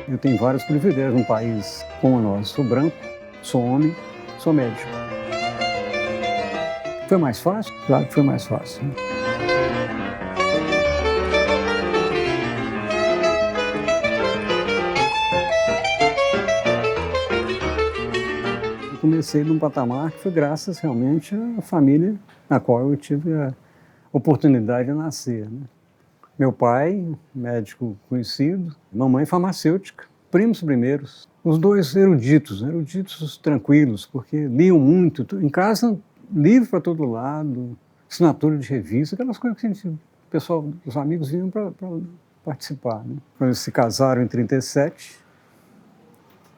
Eu tenho vários privilégios num país como o nosso. Sou branco, sou homem, sou médico. Foi mais fácil? Claro que foi mais fácil. Eu comecei num patamar que foi graças realmente à família na qual eu tive a oportunidade de nascer, né? Meu pai, médico conhecido, mamãe farmacêutica, primos primeiros, os dois eruditos tranquilos, porque liam muito, em casa livro para todo lado, assinatura de revista, aquelas coisas que a gente, o pessoal, os amigos vinham para participar, né? Quando eles se casaram em 37,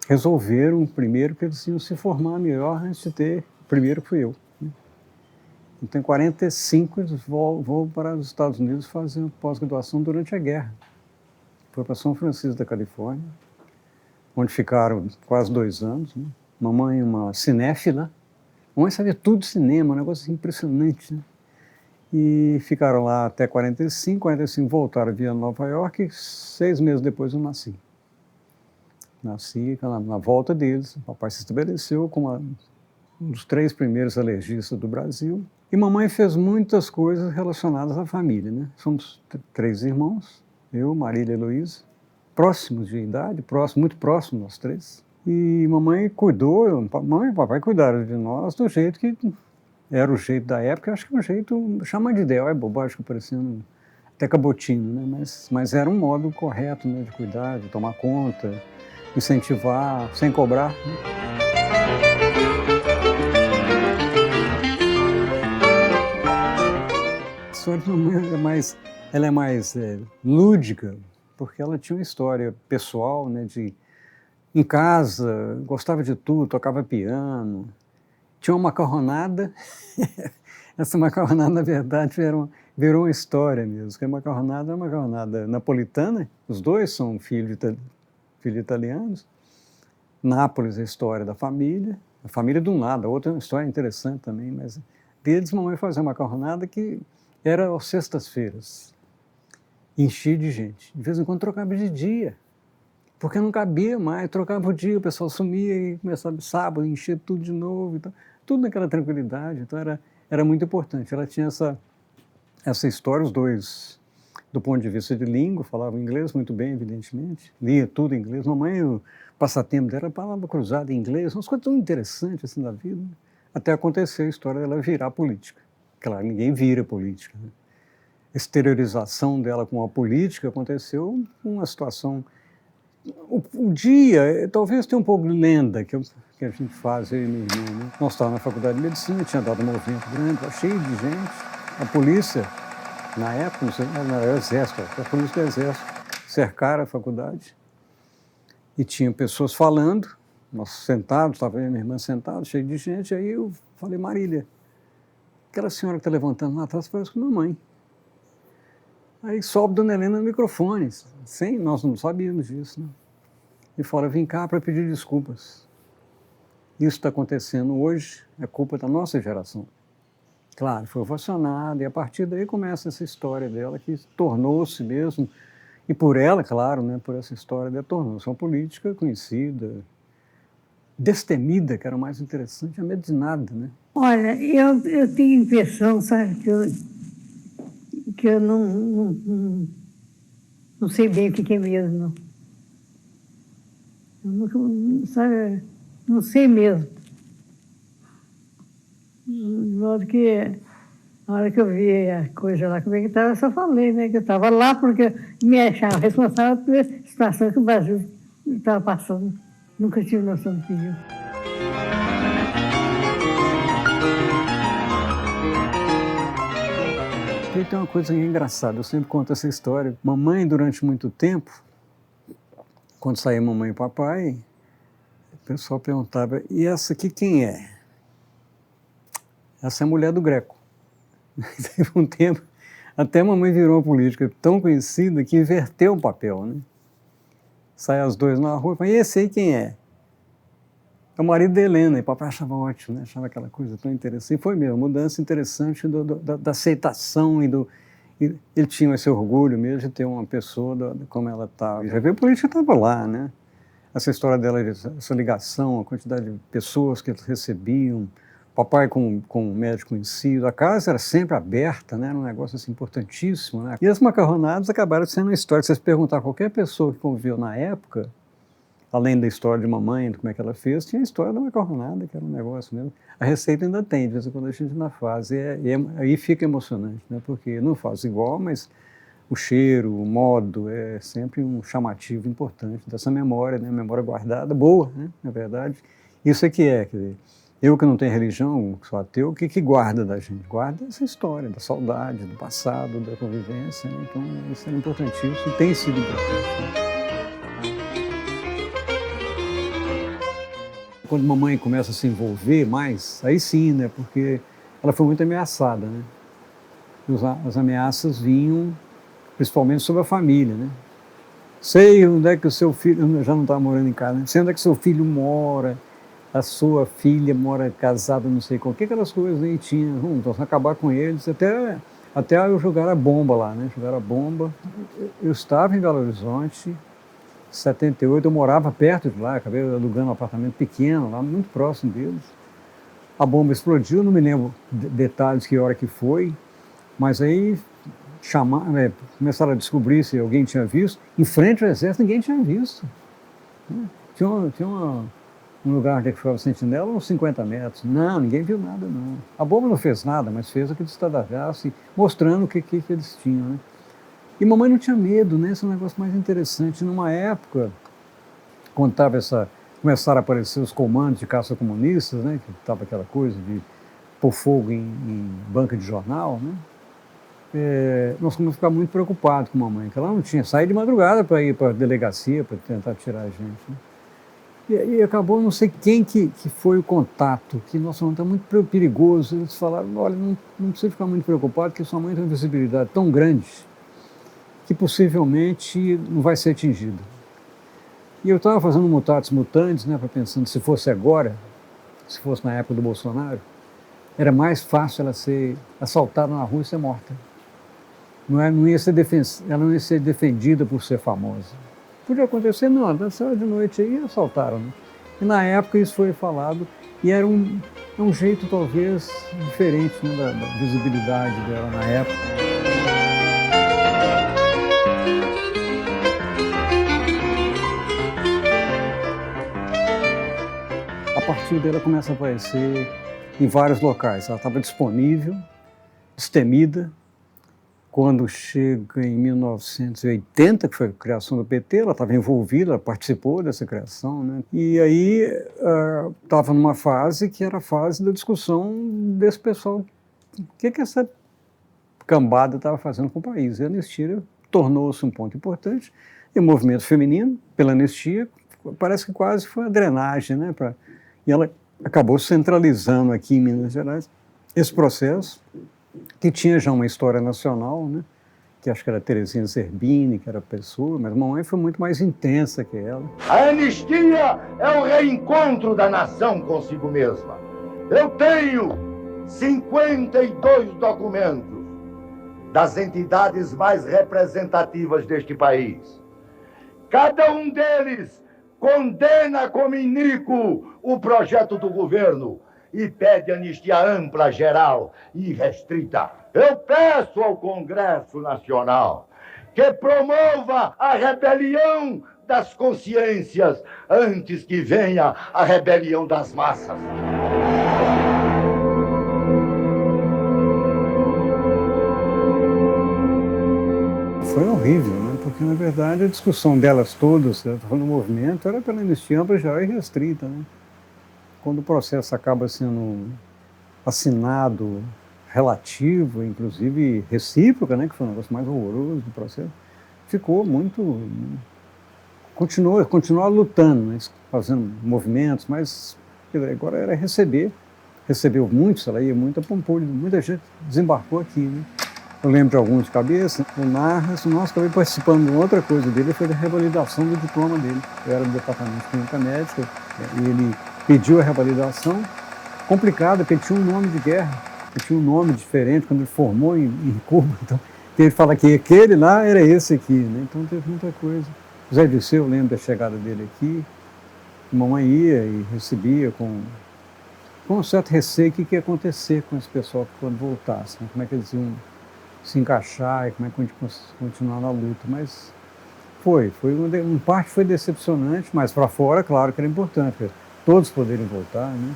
resolveram primeiro que eles iam se formar melhor antes de ter, primeiro fui eu. Então, em 45, eles vão para os Estados Unidos fazer pós-graduação durante a guerra. Foi para São Francisco da Califórnia, onde ficaram quase 2 anos. Né? Mamãe, uma cinéfila. Mamãe sabia tudo de cinema, um negócio impressionante. Né? E ficaram lá até 45 voltaram via Nova York e 6 meses depois eu nasci. Nasci na volta deles, o papai se estabeleceu como um dos 3 primeiros alergistas do Brasil. E mamãe fez muitas coisas relacionadas à família, né? Somos 3 irmãos, eu, Marília e Heloísa, próximos de idade, muito próximos nós 3. E mamãe cuidou, mamãe e papai cuidaram de nós do jeito que era o jeito da época, eu acho que o jeito, chama de ideal, é bobagem, que parecendo até cabotino, né? Mas era um modo correto, né, de cuidar, de tomar conta, incentivar, sem cobrar. Né? A história de mamãe ela é mais lúdica, porque ela tinha uma história pessoal, né, em casa, gostava de tudo, tocava piano, tinha uma macarronada, essa macarronada, na verdade, virou uma história mesmo, porque a macarronada é uma macarronada napolitana, os dois são filhos italianos, Nápoles é a história da família, a família de um lado, a outra é uma história interessante também, mas deles, mamãe fazia uma macarronada que era às sextas-feiras, enchia de gente. De vez em quando trocava de dia, porque não cabia mais, trocava o dia, o pessoal sumia e começava sábado, enchia tudo de novo, então, tudo naquela tranquilidade, então era muito importante. Ela tinha essa história, os dois, do ponto de vista de língua, falavam inglês muito bem, evidentemente, lia tudo em inglês. Mamãe, o passatempo dela era palavra cruzada em inglês, umas coisas tão interessantes assim da vida, né? Até acontecer a história dela virar política. Claro, ninguém vira política. Né? A exteriorização dela com a política aconteceu uma situação... O dia, talvez tenha um pouco de lenda que a gente faz, eu e meu irmão. Né? Nós estávamos na faculdade de medicina, tinha dado um movimento grande, cheio de gente. A polícia, na época, não sei, era o exército, a polícia do exército, cercaram a faculdade e tinha pessoas falando, nós sentados, estava eu e minha irmã sentados, cheio de gente, aí eu falei, Marília, aquela senhora que está levantando lá atrás parece com a mamãe. Aí sobe Dona Helena no microfone, nós não sabíamos disso, né? E fala, vem cá para pedir desculpas. Isso está acontecendo hoje, é culpa da nossa geração. Claro, foi ovacionada, e a partir daí começa essa história dela, que tornou-se mesmo, e por ela, claro, né, por essa história dela, tornou-se uma política conhecida, destemida, que era o mais interessante, a medo de nada, né? Olha, eu tenho a impressão, sabe, que eu não sei bem o que é mesmo, não. Eu nunca, sabe, não sei mesmo. De modo que, na hora que eu vi a coisa lá, como é que estava, eu só falei, né, que eu estava lá porque me achava responsável pela situação que o Brasil estava passando. Nunca tive noção do que viu. E tem uma coisa engraçada, eu sempre conto essa história. Mamãe, durante muito tempo, quando saía mamãe e papai, o pessoal perguntava, e essa aqui quem é? Essa é a mulher do Greco. Teve um tempo, até a mamãe virou uma política tão conhecida que inverteu o papel, né? Sai as duas na rua e fala, e esse aí quem é? É o marido da Helena, e papai achava ótimo, né? Achava aquela coisa tão interessante. E foi mesmo, mudança interessante da aceitação e ele tinha esse orgulho mesmo de ter uma pessoa como ela estava. Já veio a política estava lá, né? essa história dela, essa ligação, a quantidade de pessoas que eles recebiam, papai com um médico conhecido, a casa era sempre aberta, né? Era um negócio assim, importantíssimo, né? E as macarronadas acabaram sendo uma história, se vocês perguntar a qualquer pessoa que conviveu na época, além da história de mamãe, de como é que ela fez, tinha a história da macarronada, que era um negócio mesmo. A receita ainda tem, de vez em quando a gente ainda faz, aí fica emocionante, né? Porque não faz igual, mas o cheiro, o modo, é sempre um chamativo importante dessa memória, né? Memória guardada, boa, né? Na verdade. Isso é que é, quer dizer, eu que não tenho religião, que sou ateu, o que guarda da gente? Guarda essa história, da saudade, do passado, da convivência, né? Então isso é importantíssimo e tem sido importante, né? Quando mamãe começa a se envolver mais, aí sim, né? Porque ela foi muito ameaçada, né? As ameaças vinham principalmente sobre a família, né? Sei onde é que o seu filho, eu já não estava morando em casa, né? Sei onde é que seu filho mora, a sua filha mora casada, não sei com o que, aquelas coisas aí tinha, então acabar com eles, até eu jogar a bomba lá, né? Jogar a bomba. Eu estava em Belo Horizonte, 78, eu morava perto de lá, acabei alugando um apartamento pequeno lá, muito próximo deles. A bomba explodiu, não me lembro detalhes, que hora que foi, mas aí começaram a descobrir se alguém tinha visto. Em frente ao exército, ninguém tinha visto. Tinha um lugar onde ficava a sentinela, uns 50 metros. Não, ninguém viu nada, não. A bomba não fez nada, mas fez aquele estardalhaço, mostrando o que eles tinham, né? E mamãe não tinha medo, né? Esse é um negócio mais interessante. Numa época, quando começaram a aparecer os comandos de caça comunistas, né? Que estava aquela coisa de pôr fogo em banca de jornal, né? Nós começamos a ficar muito preocupados com mamãe, porque ela não tinha saído de madrugada para ir para a delegacia, para tentar tirar a gente, né? E acabou, não sei quem que foi o contato, que nossa, não está muito perigoso. Eles falaram, olha, não precisa ficar muito preocupado, porque sua mãe tem uma visibilidade tão grande que possivelmente não vai ser atingida. E eu estava fazendo mutatis mutandis, né, pensando, se fosse agora, se fosse na época do Bolsonaro, era mais fácil ela ser assaltada na rua e ser morta. Ela não ia ser defendida por ser famosa. Podia acontecer, não, ela saiu de noite aí e assaltaram, né? E na época isso foi falado, e era um jeito talvez diferente, né, da visibilidade dela na época. A partir dela começa a aparecer em vários locais. Ela estava disponível, destemida. Quando chega em 1980, que foi a criação do PT, ela estava envolvida, ela participou dessa criação, né? E aí estava numa fase que era a fase da discussão desse pessoal. O que essa cambada estava fazendo com o país? E a anistia tornou-se um ponto importante. E o movimento feminino, pela anistia, parece que quase foi uma drenagem, né? E ela acabou centralizando aqui em Minas Gerais esse processo, que tinha já uma história nacional, né? Que acho que era Terezinha Zerbini, que era a pessoa, mas a mamãe foi muito mais intensa que ela. A anistia é o reencontro da nação consigo mesma. Eu tenho 52 documentos das entidades mais representativas deste país. Cada um deles condena como iníquo o projeto do governo e pede anistia ampla, geral e restrita. Eu peço ao Congresso Nacional que promova a rebelião das consciências antes que venha a rebelião das massas. Foi horrível, né? Porque, na verdade, a discussão delas todas, no movimento, era pela anistia ampla, geral e restrita, né? Quando o processo acaba sendo assinado relativo, inclusive recíproca, né, que foi um negócio mais horroroso do processo, ficou muito... Continuou lutando, né, fazendo movimentos, mas agora era recebeu muitos, ela ia muito a Pampulha, muita gente desembarcou aqui, né. Eu lembro de alguns de cabeça, o Narras, nós acabei participando de outra coisa dele, foi da revalidação do diploma dele. Eu era do departamento de clínica médica, e ele pediu a revalidação, complicada, porque ele tinha um nome de guerra, ele tinha um nome diferente quando ele formou em Cuba, então ele fala que aquele lá era esse aqui, né? Então teve muita coisa. Zé Dirceu, eu lembro da chegada dele aqui, Mamãe ia e recebia com um certo receio o que ia acontecer com esse pessoal quando voltasse, né? Como é que eles iam se encaixar e como é que iam continuar na luta. Mas parte foi decepcionante, mas para fora, claro que era importante, porque todos poderem voltar, né?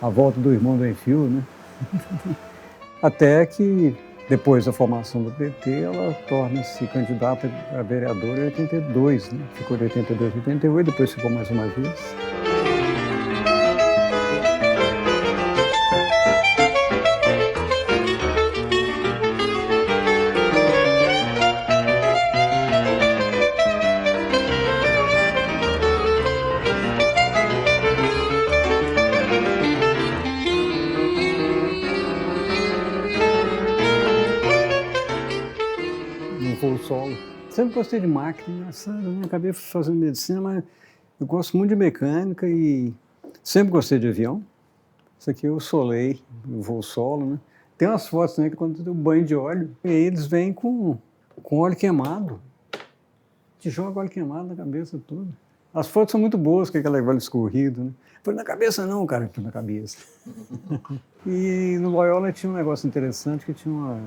A volta do irmão do Enfield, né? Até que, depois da formação do PT, ela torna-se candidata a vereadora em 82, né? Ficou de 82 a 88, depois ficou mais uma vez. No voo solo. Sempre gostei de máquina, engraçado, né? Acabei fazendo medicina, mas eu gosto muito de mecânica e sempre gostei de avião. Isso aqui eu solei no voo solo, né? Tem umas fotos também que quando tem um banho de óleo, e aí eles vêm com óleo queimado. Te joga óleo queimado na cabeça toda. As fotos são muito boas, com aquele óleo escorrido, né? Foi na cabeça não, cara, foi na cabeça. E no Loyola tinha um negócio interessante, que tinha uma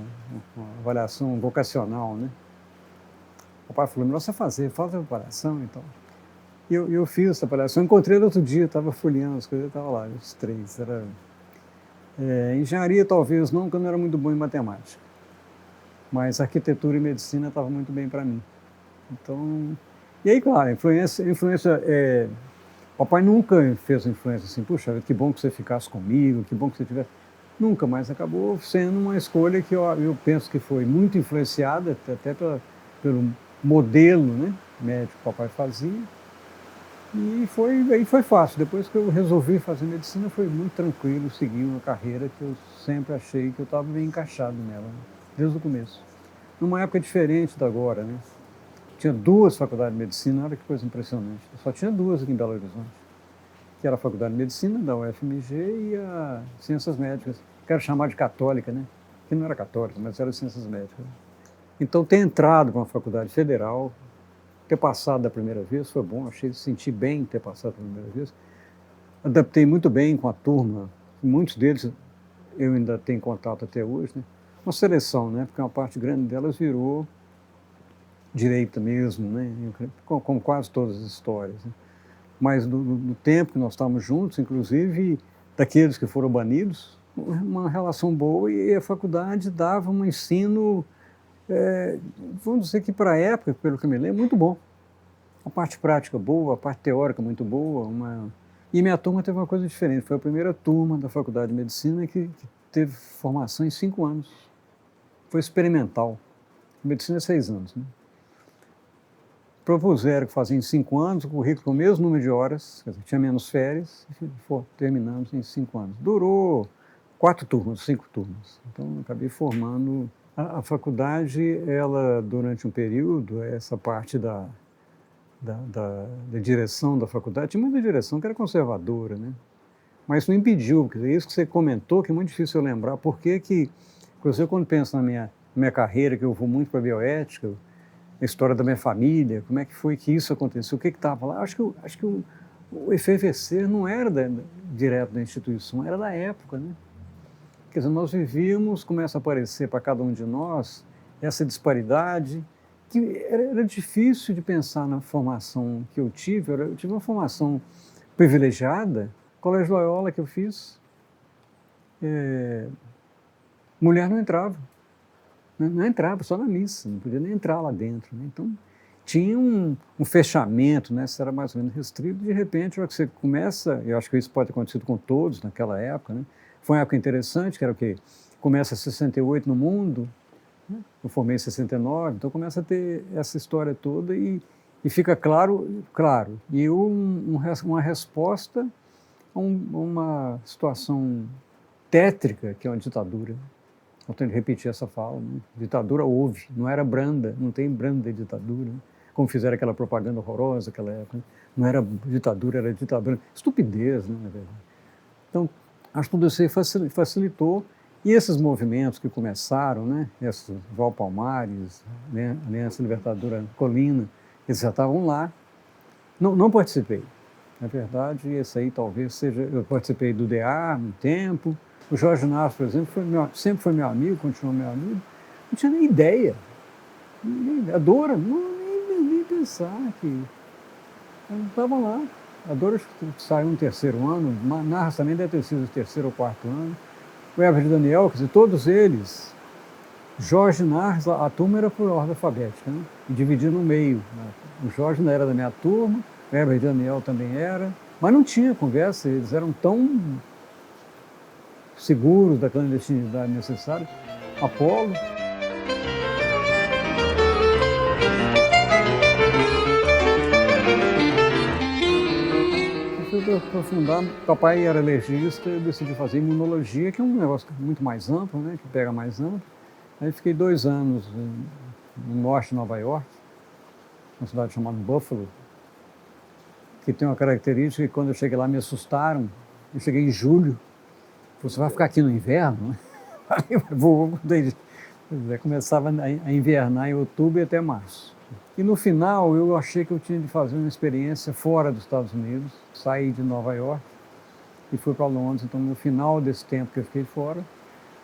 avaliação vocacional, né? O pai falou, melhor você faz a avaliação, então. E eu fiz essa avaliação, encontrei no outro dia, estava folheando as coisas, estava lá, os três. Era, engenharia talvez não, porque eu não era muito bom em matemática. Mas arquitetura e medicina estava muito bem para mim. Então, e aí, claro, influência papai nunca fez influência assim, puxa, que bom que você ficasse comigo, que bom que você tivesse... Nunca, mas acabou sendo uma escolha que eu penso que foi muito influenciada até pelo modelo, né, médico que o papai fazia. E aí foi fácil. Depois que eu resolvi fazer medicina, foi muito tranquilo seguir uma carreira que eu sempre achei que eu estava bem encaixado nela, né, desde o começo. Numa época diferente da agora, né? Tinha 2 faculdades de medicina, olha que coisa impressionante. Só tinha 2 aqui em Belo Horizonte, que era a Faculdade de Medicina da UFMG e a Ciências Médicas, que era chamada de católica, né? Que não era católica, mas era Ciências Médicas. Então, ter entrado para uma faculdade federal, ter passado da primeira vez foi bom, senti bem ter passado da primeira vez. Adaptei muito bem com a turma, muitos deles eu ainda tenho contato até hoje, né? Uma seleção, né? Porque uma parte grande delas virou direita mesmo, né? Como quase todas as histórias, né? Mas no tempo que nós estávamos juntos, inclusive daqueles que foram banidos, uma relação boa, e a faculdade dava um ensino, vamos dizer que para a época, pelo que eu me lembro, muito bom. A parte prática boa, a parte teórica muito boa. E minha turma teve uma coisa diferente, foi a primeira turma da Faculdade de Medicina que teve formação em 5 anos. Foi experimental. Medicina é 6 anos, né? Propuseram que fazia em 5 anos, o currículo com o mesmo número de horas, quer dizer, tinha menos férias, e terminamos em 5 anos. Durou 4 turmas, 5 turmas. Então, eu acabei formando. A faculdade, ela, durante um período, essa parte da direção da faculdade, tinha muita direção que era conservadora, né? Mas isso não impediu, quer dizer, isso que você comentou, que é muito difícil eu lembrar, porque inclusive, quando penso na minha carreira, que eu vou muito para a bioética, a história da minha família, como é que foi que isso aconteceu, o que estava lá. Acho que o efervescer não era direto da instituição, era da época, né? Quer dizer, nós vivíamos, começa a aparecer para cada um de nós essa disparidade, que era difícil de pensar na formação que eu tive. Eu tive uma formação privilegiada, Colégio Loyola que eu fiz, mulher não entrava. Não entrava, só na missa, não podia nem entrar lá dentro, né? Então, tinha um fechamento, né? Isso era mais ou menos restrito. De repente, a hora que você começa, eu acho que isso pode ter acontecido com todos naquela época, né? Foi uma época interessante, que era o quê? Começa em 68 no mundo, né? Eu formei em 69, então começa a ter essa história toda e fica claro, e uma resposta a uma situação tétrica, que é uma ditadura. Eu tenho que repetir essa fala, né? Ditadura houve, não era branda, não tem branda ditadura, né? Como fizeram aquela propaganda horrorosa naquela época, né? Não era ditadura, era ditadura. Estupidez, né, na verdade. Então, acho que tudo isso aí facilitou, e esses movimentos que começaram, né, esses Val Palmares, né, Aliança Libertadora Colina, eles já estavam lá. Não participei. Na verdade, esse aí talvez seja... Eu participei do DEAR um tempo. O Jorge Narro, por exemplo, sempre foi meu amigo, continuou meu amigo. Não tinha nem ideia. A Dora, nem pensar que... Estavam lá. A Dora saiu no 3º ano, Narras também deve ter sido o 3º ou 4º ano. O Everett e Daniel, quer dizer, todos eles. Jorge Narras, a turma era por ordem alfabética, né? E dividido no meio. Né? O Jorge não era da minha turma, o Everett e Daniel também era. Mas não tinha conversa, eles eram tão seguros da clandestinidade necessária. Apolo. Eu fui aprofundar, papai era legista, eu decidi fazer imunologia, que é um negócio muito mais amplo, né, que pega mais amplo. Aí fiquei 2 anos no norte de Nova York, uma cidade chamada Buffalo, que tem uma característica que quando eu cheguei lá me assustaram. Eu cheguei em julho, você vai ficar aqui no inverno? Vou. Começava a invernar em outubro e até março. E no final eu achei que eu tinha de fazer uma experiência fora dos Estados Unidos, saí de Nova York e fui para Londres. Então no final desse tempo que eu fiquei fora,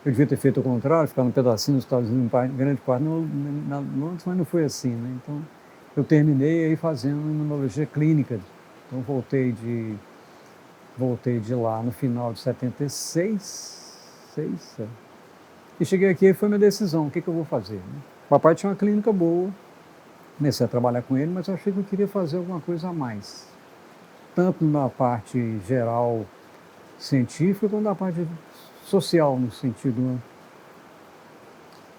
eu devia ter feito o contrário, ficar um pedacinho nos Estados Unidos, grande parte na Londres, mas não foi assim, né? Então eu terminei aí fazendo imunologia clínica. Então voltei de lá no final de 76, e cheguei aqui e foi minha decisão, o que eu vou fazer, né? O papai tinha uma clínica boa, comecei a trabalhar com ele, mas eu achei que eu queria fazer alguma coisa a mais. Tanto na parte geral científica, quanto na parte social, no sentido, né?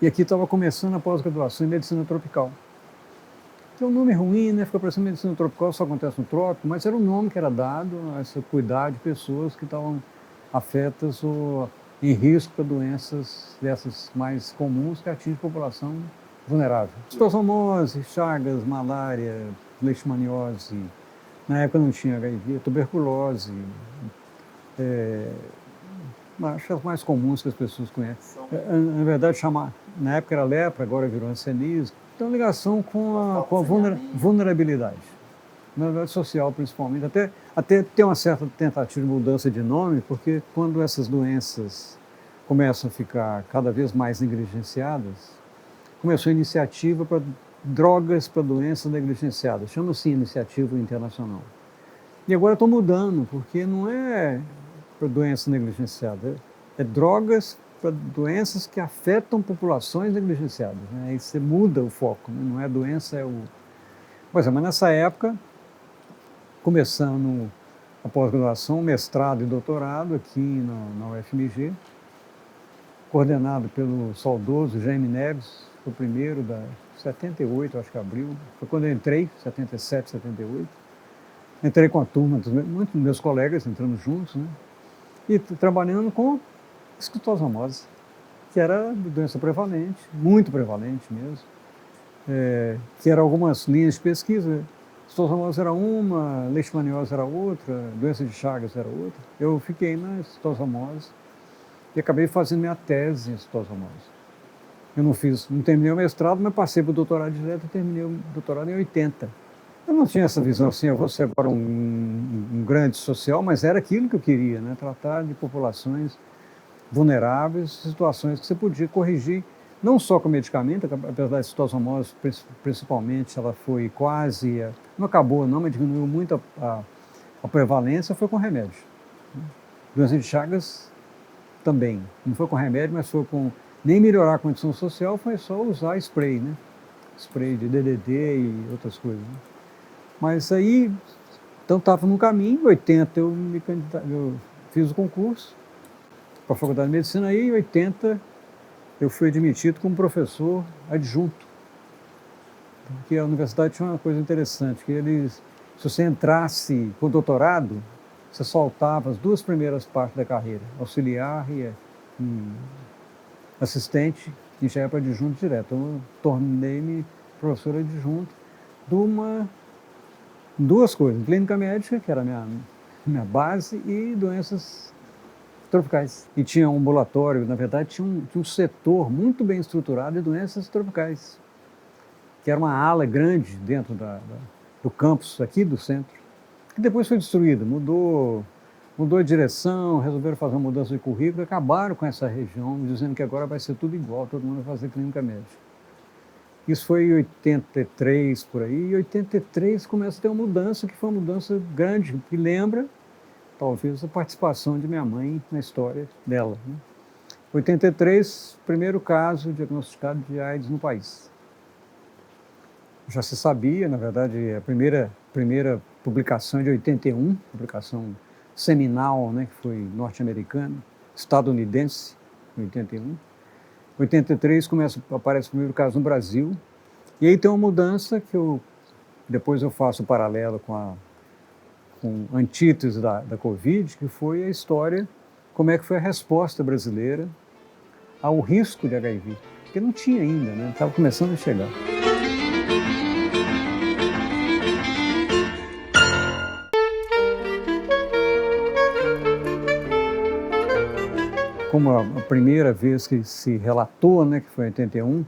E aqui estava começando a pós-graduação em medicina tropical. Que é um nome ruim, né? Fica parecendo medicina tropical, só acontece no trópico, mas era um nome que era dado a esse cuidar de pessoas que estavam afetas ou em risco para doenças dessas mais comuns que atingem a população vulnerável. Citosomose, chagas, malária, leishmaniose, na época não tinha HIV, tuberculose, acho que as mais comuns que as pessoas conhecem. Na verdade, na época era lepra, agora virou hanseníase. Então, ligação com a vulnerabilidade, vulnerabilidade social principalmente, até ter uma certa tentativa de mudança de nome, porque quando essas doenças começam a ficar cada vez mais negligenciadas, começou a iniciativa para drogas para doenças negligenciadas, chama-se Iniciativa Internacional. E agora estou mudando, porque não é para doença negligenciada, é drogas para doenças que afetam populações negligenciadas, né? Aí você muda o foco, né? Não é doença, é o... Pois é, mas nessa época, começando a pós-graduação, mestrado e doutorado aqui na UFMG, coordenado pelo saudoso Jaime Neves, foi o primeiro da 78, acho que abril, foi quando eu entrei, 77, 78. Entrei com a turma, muitos dos meus colegas entrando juntos, né? E trabalhando com esclerosomose, que era doença prevalente, muito prevalente mesmo, que eram algumas linhas de pesquisa. Esclerosomose era uma, leishmaniose era outra, doença de Chagas era outra. Eu fiquei na esclerosomose e acabei fazendo minha tese em esclerosomose. Eu não terminei o mestrado, mas passei para o doutorado direto e terminei o doutorado em 80. Eu não tinha essa visão assim, eu vou ser agora um grande social, mas era aquilo que eu queria, né? Tratar de populações vulneráveis, situações que você podia corrigir, não só com medicamento, apesar da citosomose, principalmente, ela foi quase, não acabou não, mas diminuiu muito a prevalência, foi com remédio. Doença de Chagas também, não foi com remédio, mas foi com, nem melhorar a condição social, foi só usar spray, né? Spray de DDT e outras coisas, né? Mas aí, então estava no caminho, em 80 eu fiz o concurso para a Faculdade de Medicina, aí em 80 eu fui admitido como professor adjunto. Porque a universidade tinha uma coisa interessante, que se você entrasse com doutorado, você soltava as 2 primeiras partes da carreira, auxiliar e assistente, e já ia para adjunto direto. Então eu tornei-me professor adjunto de 2 coisas, clínica médica, que era a minha base, e doenças tropicais. E tinha um ambulatório, na verdade tinha um setor muito bem estruturado de doenças tropicais, que era uma ala grande dentro do campus aqui do centro. que depois foi destruída, mudou a direção, resolveram fazer uma mudança de currículo, acabaram com essa região, dizendo que agora vai ser tudo igual, todo mundo vai fazer clínica médica. Isso foi em 83, por aí, e em 83 começa a ter uma mudança, que foi uma mudança grande, que lembra, talvez, a participação de minha mãe na história dela. Né? 83, primeiro caso diagnosticado de AIDS no país. Já se sabia, na verdade, a primeira publicação de 81, publicação seminal, né, que foi norte-americana, estadunidense, em 81. 83 aparece o primeiro caso no Brasil, e aí tem uma mudança que depois eu faço paralelo com antítese da Covid, que foi a história, como é que foi a resposta brasileira ao risco de HIV, porque não tinha ainda, né, estava começando a chegar. Como a primeira vez que se relatou, né, que foi em 81,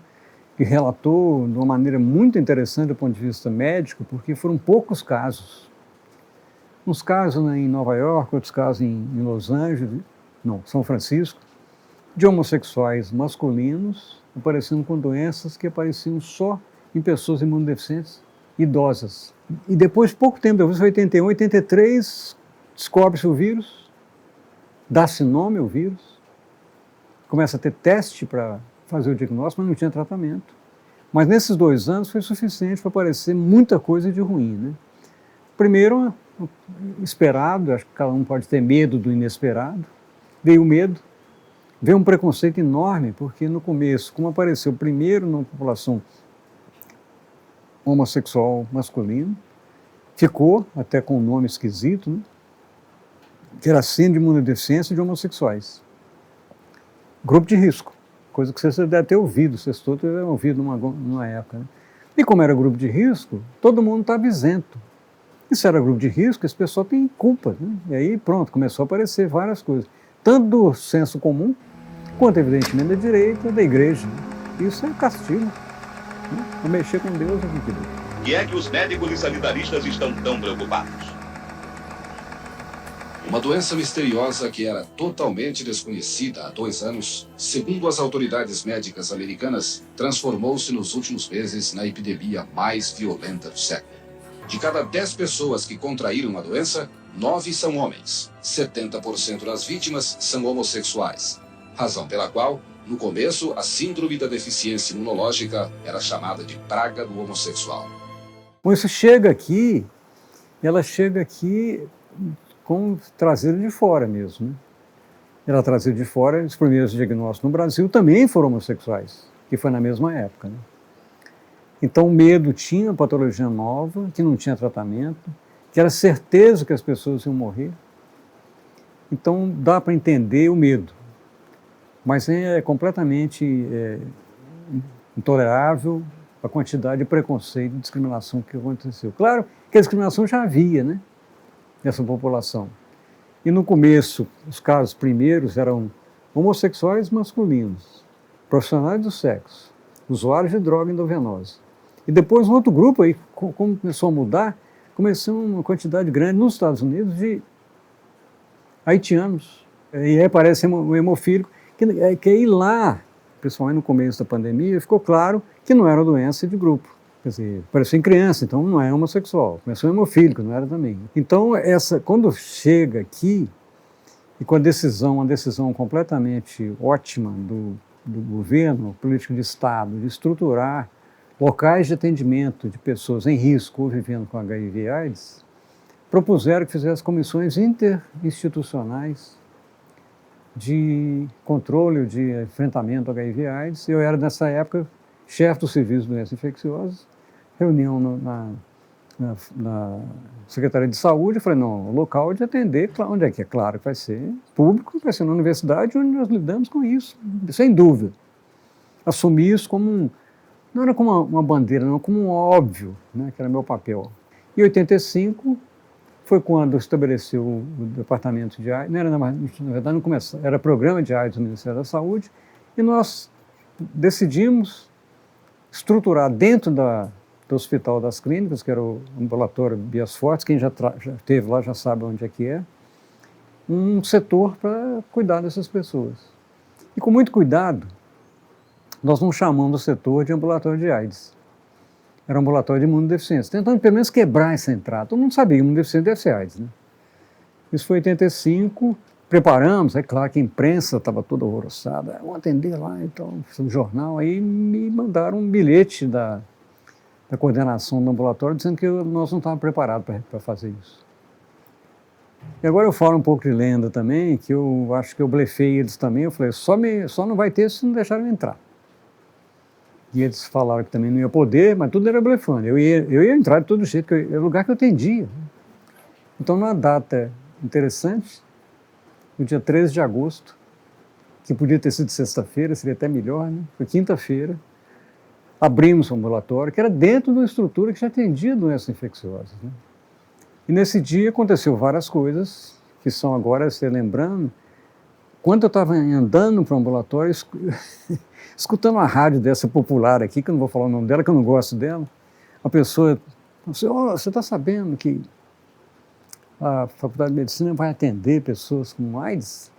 que relatou de uma maneira muito interessante do ponto de vista médico, porque foram poucos casos. Uns casos em Nova York, outros casos em Los Angeles, não, São Francisco, de homossexuais masculinos aparecendo com doenças que apareciam só em pessoas imunodeficientes idosas. E depois, pouco tempo depois, foi 81, 83, descobre-se o vírus, dá-se nome ao vírus, começa a ter teste para fazer o diagnóstico, mas não tinha tratamento. Mas nesses 2 anos foi suficiente para aparecer muita coisa de ruim, né? Primeiro, esperado, acho que cada um pode ter medo do inesperado, veio o medo, veio um preconceito enorme, porque no começo, como apareceu primeiro na população homossexual masculino, ficou até com um nome esquisito, né? Que era síndrome de imunodeficiência de homossexuais. Grupo de risco, coisa que você deve ter ouvido, vocês todos tiveram ouvido numa época. Né? E como era grupo de risco, todo mundo estava isento. E se era grupo de risco, esse pessoal tem culpa. Né? E aí pronto, começou a aparecer várias coisas. Tanto do senso comum, quanto evidentemente da direita, da igreja. Né? Isso é castigo. Né? Vou mexer com Deus aqui, querido. E é que os médicos e sanitaristas estão tão preocupados? Uma doença misteriosa que era totalmente desconhecida há 2 anos, segundo as autoridades médicas americanas, transformou-se nos últimos meses na epidemia mais violenta do século. De cada 10 pessoas que contraíram a doença, 9 são homens. 70% das vítimas são homossexuais. Razão pela qual, no começo, a síndrome da deficiência imunológica era chamada de praga do homossexual. Bom, isso chega aqui, ela chega aqui com trazido de fora mesmo. Né? Ela trazida de fora, os primeiros diagnósticos no Brasil também foram homossexuais, que foi na mesma época. Né? Então o medo tinha patologia nova, que não tinha tratamento, que era certeza que as pessoas iam morrer. Então dá para entender o medo, mas é completamente intolerável a quantidade de preconceito e discriminação que aconteceu. Claro que a discriminação já havia, né? Nessa população. E no começo, os casos primeiros eram homossexuais masculinos, profissionais do sexo, usuários de droga endovenosa. E depois um outro grupo aí, como começou a mudar, começou uma quantidade grande nos Estados Unidos de haitianos. E aí aparece o hemofílico, que aí lá, principalmente no começo da pandemia, ficou claro que não era doença de grupo. Quer dizer, apareceu em criança, então não é homossexual. Começou hemofílico, não era também. Então, quando chega aqui, e com uma decisão completamente ótima do governo, político de Estado, de estruturar locais de atendimento de pessoas em risco ou vivendo com HIV/AIDS, propuseram que fizesse comissões interinstitucionais de controle, de enfrentamento ao HIV/AIDS. Eu era, nessa época, chefe do Serviço de Doenças Infecciosas, reunião na Secretaria de Saúde, eu falei, não, o local de atender, onde é que é? Claro que vai ser público, vai ser na universidade, onde nós lidamos com isso, sem dúvida. Assumi isso como, não era como uma bandeira, não, como um óbvio, né, que era meu papel. Em 85, foi quando estabeleceu o departamento de AIDS, não era, na verdade não começou, era programa de AIDS do Ministério da Saúde, e nós decidimos estruturar dentro do Hospital das Clínicas, que era o ambulatório Bias Fortes, quem já esteve lá já sabe onde é que é, um setor para cuidar dessas pessoas. E com muito cuidado, nós não chamamos o setor de ambulatório de AIDS. Era um ambulatório de imunodeficiência, tentando pelo menos quebrar essa entrada. Todo mundo sabia que imunodeficiência deve ser AIDS, né? Isso foi em 85, preparamos, é claro que a imprensa estava toda alvoroçada, vamos atender lá, então, no jornal, aí me mandaram um bilhete da coordenação do ambulatório dizendo que nós não estávamos preparados para fazer isso. E agora eu falo um pouco de lenda também, que eu acho que eu blefei eles também, eu falei, só não vai ter se não deixarem entrar. E eles falaram que também não ia poder, mas tudo era blefando. Eu ia entrar de todo jeito, porque era o lugar que eu atendia. Então, numa data interessante, no dia 13 de agosto, que podia ter sido sexta-feira, seria até melhor, né? Foi quinta-feira, abrimos o ambulatório, que era dentro de uma estrutura que já atendia doenças infecciosas, né? E nesse dia aconteceu várias coisas, que são agora, você lembrando, quando eu estava andando para o ambulatório, escutando uma rádio dessa popular aqui, que eu não vou falar o nome dela, que eu não gosto dela, a pessoa falou assim, você está sabendo que a Faculdade de Medicina vai atender pessoas com AIDS?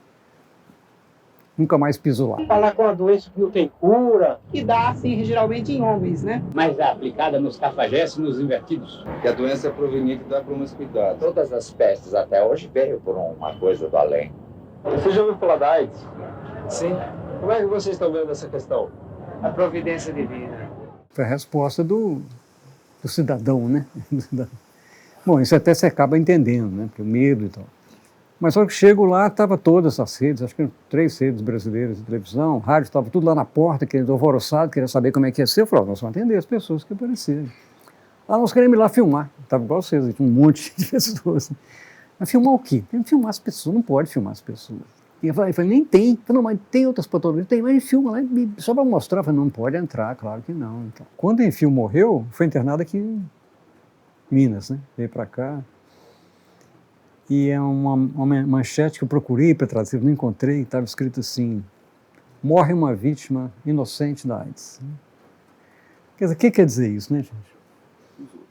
Nunca mais piso lá. Falar com uma doença que não tem cura. Que dá, assim, geralmente em homens, né? Mas é aplicada nos cafajestes e nos invertidos. Que a doença é proveniente da promiscuidade. Todas as pestes até hoje veio por uma coisa do além. Você já ouviu falar da AIDS? Sim. Como é que vocês estão vendo essa questão? A providência divina. Foi a resposta do cidadão, né? Bom, isso até você acaba entendendo, né? Porque o medo e tal. Mas só que chego lá, estava todas as redes, acho que 3 redes brasileiras de televisão, rádio, estava tudo lá na porta, querendo alvoroçado, querendo saber como é que ia ser. Eu falei, nós vamos atender as pessoas que apareceram. Nós queremos ir lá filmar. Estava igual vocês, tinha um monte de pessoas. Mas filmar o quê? Tem que filmar as pessoas, não pode filmar as pessoas. E eu falei, nem tem. Eu falei, não, mas tem outras patologias, tem, mas filma lá, só para mostrar. Eu falei, não pode entrar, claro que não. Então, quando o Enfio morreu, foi internado aqui em Minas, né? Veio para cá. E é uma manchete que eu procurei para traduzir, não encontrei, estava escrito assim, morre uma vítima inocente da AIDS. Quer dizer, o que quer dizer isso, né, gente?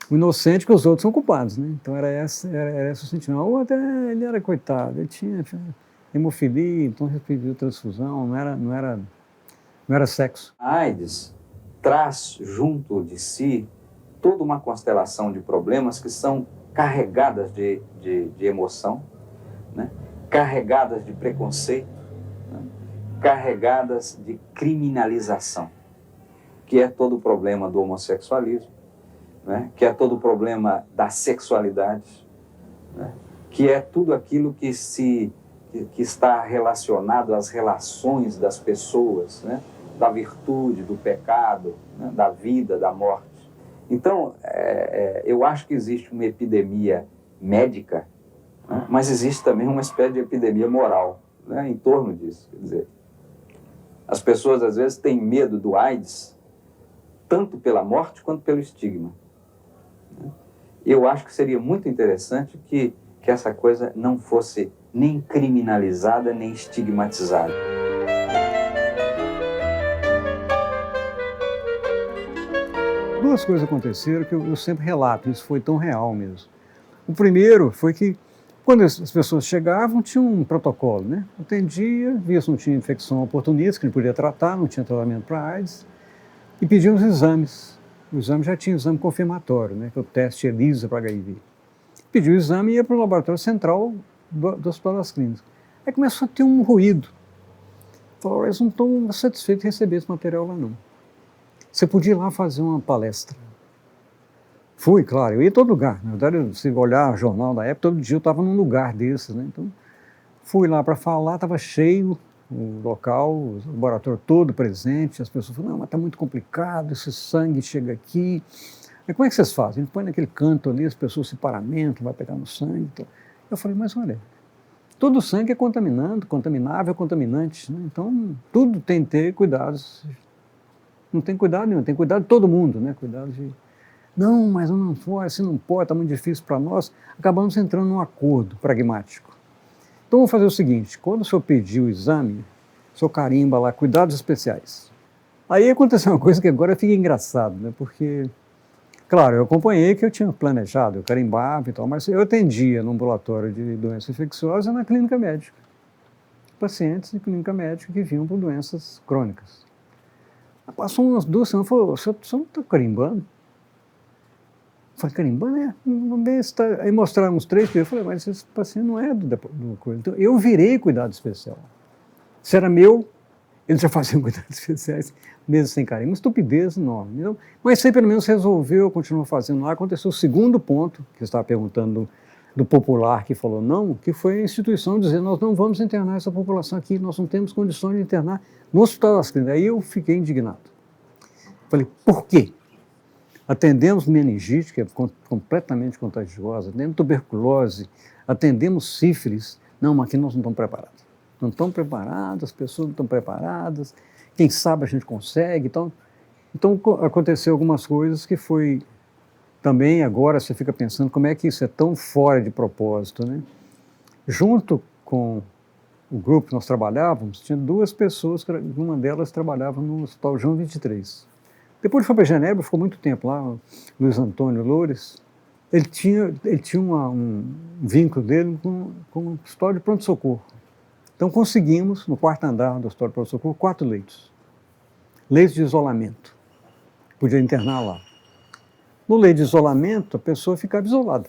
O inocente que os outros são culpados, né? Então era esse o sentimento. Ou até ele era coitado, ele tinha hemofilia, então pediu transfusão, não era sexo. A AIDS traz junto de si toda uma constelação de problemas que são carregadas de emoção, né? Carregadas de preconceito, né? Carregadas de criminalização, que é todo o problema do homossexualismo, né? Que é todo o problema da sexualidade, né? Que é tudo aquilo que está relacionado às relações das pessoas, né? Da virtude, do pecado, né? Da vida, da morte. Então, eu acho que existe uma epidemia médica, né? Mas existe também uma espécie de epidemia moral, né? Em torno disso. Quer dizer, as pessoas às vezes têm medo do AIDS, tanto pela morte quanto pelo estigma. Eu acho que seria muito interessante que essa coisa não fosse nem criminalizada, nem estigmatizada. Duas coisas aconteceram que eu sempre relato, isso foi tão real mesmo. O primeiro foi que, quando as pessoas chegavam, tinha um protocolo, né? Atendia, via se não tinha infecção oportunista, que ele podia tratar, não tinha tratamento para AIDS, e pedia os exames. O exame já tinha exame confirmatório, né? Que é o teste ELISA para HIV. Pediu o exame e ia para o laboratório central do Hospital das Clínicas. Aí começou a ter um ruído. Falaram, eles não estão satisfeitos de receber esse material lá, não. Você podia ir lá fazer uma palestra. Fui, claro, eu ia em todo lugar. Na verdade, se olhar o jornal da época, todo dia eu estava num lugar desses, né? Então, fui lá para falar, estava cheio o local, o laboratório todo presente, as pessoas falaram, não, mas está muito complicado, esse sangue chega aqui. Aí, como é que vocês fazem? Eles põem naquele canto ali, as pessoas se paramentam, vai pegar no sangue. Então. Eu falei, mas olha, todo sangue é contaminável, contaminante, né? Então, tudo tem que ter cuidados. Não tem cuidado nenhum, tem cuidado de todo mundo, né? Cuidado de... Não, mas não pode, assim não pode, está muito difícil para nós. Acabamos entrando num acordo pragmático. Então, vamos fazer o seguinte, quando o senhor pedir o exame, o senhor carimba lá, cuidados especiais. Aí aconteceu uma coisa que agora fica engraçado, né? Porque Claro, eu acompanhei que eu tinha planejado, eu carimbava e tal, mas eu atendia no ambulatório de doença infecciosa e na clínica médica. Pacientes de clínica médica que vinham por doenças crônicas. Passou umas 2 semanas, falou, você não está carimbando? Eu falei, carimbando? É, vamos ver se tá... Aí mostraram uns 3 eu falei, mas esse paciente não é do coisa. Então, eu virei cuidado especial. Se era meu, eles já faziam cuidados especiais, mesmo sem carimbo. Uma estupidez enorme. Então, mas aí pelo menos resolveu, continuou fazendo lá. Aconteceu o segundo ponto, que você estava perguntando do popular que falou não, que foi a instituição dizendo, nós não vamos internar essa população aqui, nós não temos condições de internar no Hospital das Clínicas. Aí eu fiquei indignado. Falei, por quê? Atendemos meningite, que é completamente contagiosa, atendemos tuberculose, atendemos sífilis. Não, mas aqui nós não estamos preparados. Não estão preparados, as pessoas não estão preparadas, quem sabe a gente consegue. Então aconteceu algumas coisas que foi... Também agora você fica pensando como é que isso é tão fora de propósito, né? Junto com o grupo que nós trabalhávamos, tinha 2 pessoas, uma delas trabalhava no Hospital João 23. Depois foi para Genebra, ficou muito tempo lá, o Luiz Antônio Loures. Ele tinha um vínculo dele com o Hospital de Pronto-Socorro. Então conseguimos, no 4º andar do Hospital de Pronto-Socorro, 4 leitos. Leitos de isolamento. Podia internar lá. No leito de isolamento, a pessoa ficava isolada.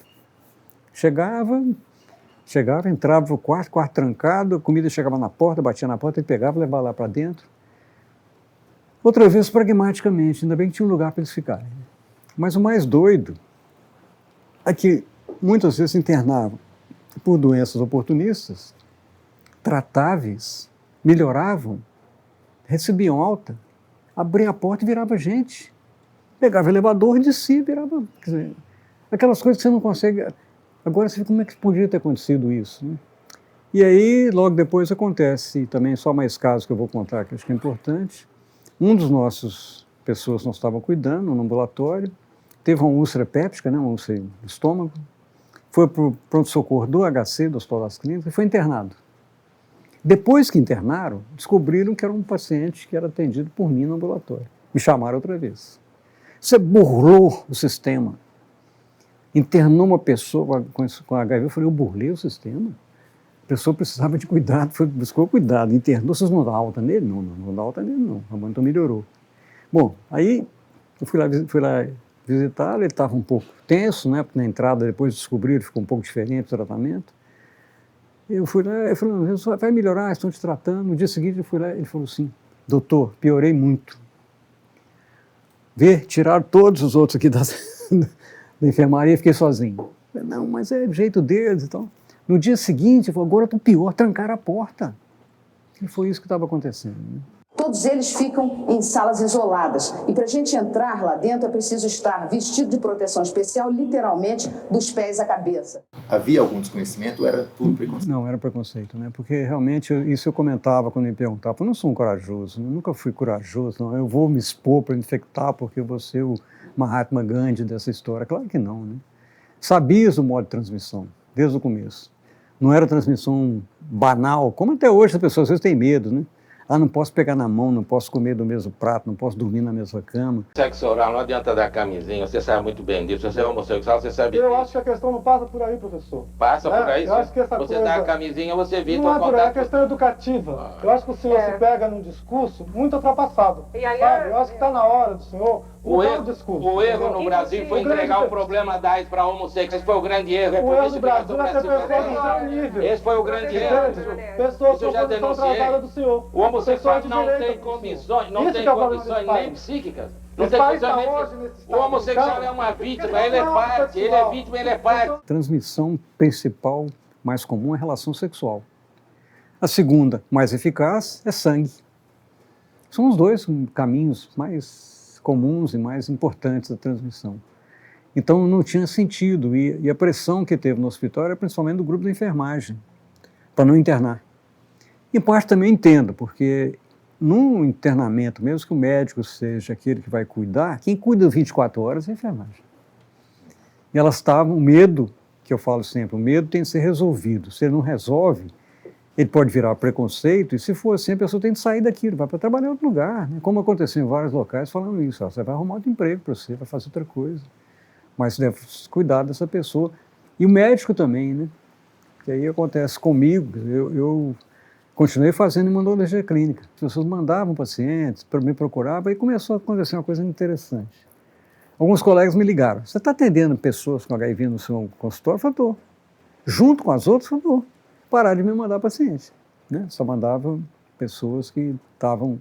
Chegava, entrava no quarto trancado, a comida chegava na porta, batia na porta, ele pegava e levava lá para dentro. Outra vez, pragmaticamente, ainda bem que tinha um lugar para eles ficarem. Mas o mais doido é que muitas vezes internavam por doenças oportunistas, tratáveis, melhoravam, recebiam alta, abria a porta e virava gente. Pegava o elevador e descia, virava... Quer dizer, aquelas coisas que você não consegue... Agora você fica, como é que podia ter acontecido isso? Né? E aí, logo depois acontece, também só mais casos que eu vou contar, que acho que é importante. Um dos nossos pessoas que nós estávamos cuidando no ambulatório, teve uma úlcera péptica, né, uma úlcera no estômago, foi para o pronto-socorro do HC, do Hospital das Clínicas, e foi internado. Depois que internaram, descobriram que era um paciente que era atendido por mim no ambulatório. Me chamaram outra vez. Você burlou o sistema. Internou uma pessoa com HIV. Eu falei, eu burlei o sistema? A pessoa precisava de cuidado, buscou cuidado, internou. Vocês não dão alta nele? Não dá alta nele, não. A mãe então melhorou. Bom, aí eu fui lá visitá-lo, ele estava um pouco tenso, né? Porque na entrada depois descobriram, ele ficou um pouco diferente o tratamento. Eu fui lá, eu falei, vai melhorar, estão te tratando. No dia seguinte eu fui lá, ele falou assim, doutor, piorei muito. Tiraram todos os outros aqui da enfermaria e fiquei sozinho. Falei, não, mas é o jeito deles e tal. No dia seguinte, ele falou, agora estou pior, trancaram a porta. E foi isso que estava acontecendo. Né? Todos eles ficam em salas isoladas. E para a gente entrar lá dentro é preciso estar vestido de proteção especial, literalmente, dos pés à cabeça. Havia algum desconhecimento ou era tudo preconceito? Não, era preconceito, né? Porque realmente isso eu comentava quando me perguntavam. Eu não sou um corajoso, eu nunca fui corajoso, não. Eu vou me expor para infectar porque eu vou ser o Mahatma Gandhi dessa história. Claro que não, né? Sabias o modo de transmissão, desde o começo. Não era transmissão banal, como até hoje as pessoas às vezes têm medo, né? Ah, não posso pegar na mão, não posso comer do mesmo prato, não posso dormir na mesma cama. Sexo oral, não adianta dar camisinha, você sabe muito bem disso. Você é homossexual, você sabe disso. Eu acho que a questão não passa por aí, professor. Passa por aí? Eu acho que essa você coisa... dá a camisinha, você evita não o contato. Não é questão educativa. Eu acho que o senhor se pega num discurso muito ultrapassado. E aí, eu acho que está na hora do senhor mudar o discurso. O erro no Brasil foi entregar o problema da AIDS para homossexuais. Esse foi o grande erro. O erro do Brasil é ter pessoas no seu nível. Esse foi o grande erro. Pessoas com condição travada do senhor. O homossexual não tem condições, nem psíquicas. Não tem condições. O homossexual é uma vítima, ele é parte, ele é vítima, ele é parte. A transmissão principal, mais comum, é a relação sexual. A segunda, mais eficaz, é sangue. São os dois caminhos mais comuns e mais importantes da transmissão. Então não tinha sentido, e a pressão que teve no hospital era principalmente do grupo da enfermagem, para não internar. Em parte também entendo, porque num internamento, mesmo que o médico seja aquele que vai cuidar, quem cuida 24 horas é a enfermagem. E elas estavam, o medo, que eu falo sempre, o medo tem que ser resolvido. Se ele não resolve, ele pode virar preconceito, e se for assim, a pessoa tem que sair daquilo, vai para trabalhar em outro lugar. Né? Como aconteceu em vários locais falando isso, ó, você vai arrumar outro emprego para você, vai fazer outra coisa. mas deve cuidar dessa pessoa. E o médico também, né? Que aí acontece comigo, eu continuei fazendo imunologia clínica. As pessoas mandavam pacientes, me procuravam, e começou a acontecer uma coisa interessante. Alguns colegas me ligaram: você está atendendo pessoas com HIV no seu consultório? Eu falei: estou. Junto com as outras, eu falei: parar de me mandar pacientes, né? Só mandava pessoas que estavam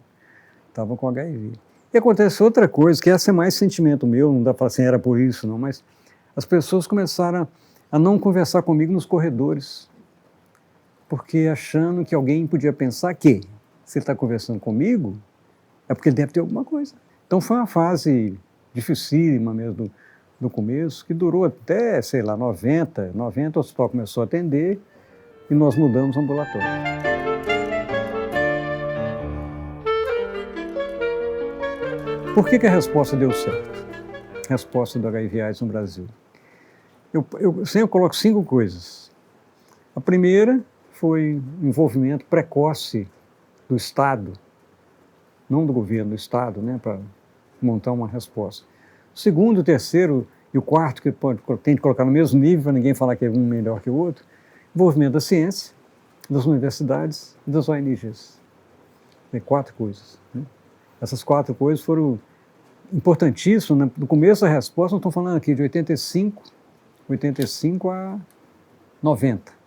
com HIV. E acontece outra coisa, que essa é mais sentimento meu, não dá para falar assim, era por isso, não, mas as pessoas começaram a não conversar comigo nos corredores, porque achando que alguém podia pensar que, se ele está conversando comigo, é porque ele deve ter alguma coisa. Então foi uma fase dificílima mesmo no começo, que durou até, sei lá, 90, o hospital começou a atender e nós mudamos o ambulatório. Por que a resposta deu certo? A resposta do HIV/AIDS no Brasil. Eu sempre coloco 5 coisas. A primeira foi o envolvimento precoce do Estado, não do governo, do Estado, né, para montar uma resposta. O segundo, o terceiro e o quarto, que tem que colocar no mesmo nível, para ninguém falar que é um melhor que o outro, envolvimento da ciência, das universidades e das ONGs. Tem 4 coisas, né? Essas 4 coisas foram importantíssimas, né? No começo da resposta, nós estamos falando aqui de 85 a 90.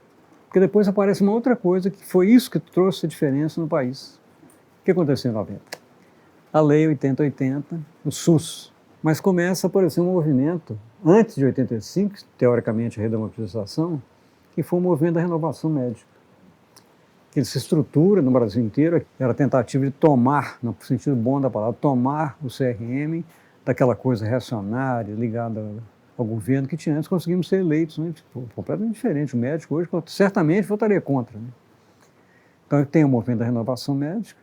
Porque depois aparece uma outra coisa, que foi isso que trouxe a diferença no país. O que aconteceu em 90? A Lei 8080, o SUS. Mas começa a aparecer um movimento, antes de 85, teoricamente a redemocratização, que foi o movimento da renovação médica. Que ele se estrutura no Brasil inteiro, era a tentativa de tomar, no sentido bom da palavra, tomar o CRM daquela coisa reacionária, ligada ao governo que tinha antes, conseguimos ser eleitos, né? Completamente diferente. O médico hoje certamente votaria contra, né? Então tem o movimento da renovação médica,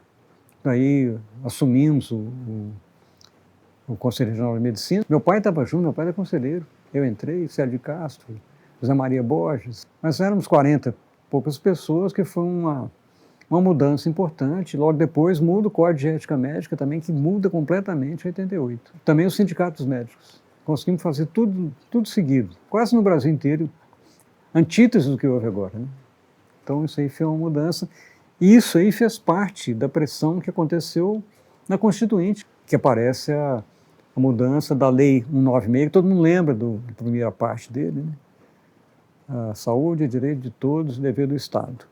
daí assumimos o Conselho Regional de Medicina. Meu pai estava junto, meu pai era conselheiro. Eu entrei, Célio de Castro, José Maria Borges, mas éramos 40 poucas pessoas, que foi uma mudança importante. Logo depois muda o Código de Ética Médica também, que muda completamente em 88. Também os sindicatos médicos. Conseguimos fazer tudo seguido, quase no Brasil inteiro, antítese do que houve agora, né? Então isso aí foi uma mudança. E isso aí fez parte da pressão que aconteceu na Constituinte, que aparece a mudança da Lei 196, que todo mundo lembra da primeira parte dele, né? A saúde é direito de todos e dever do Estado.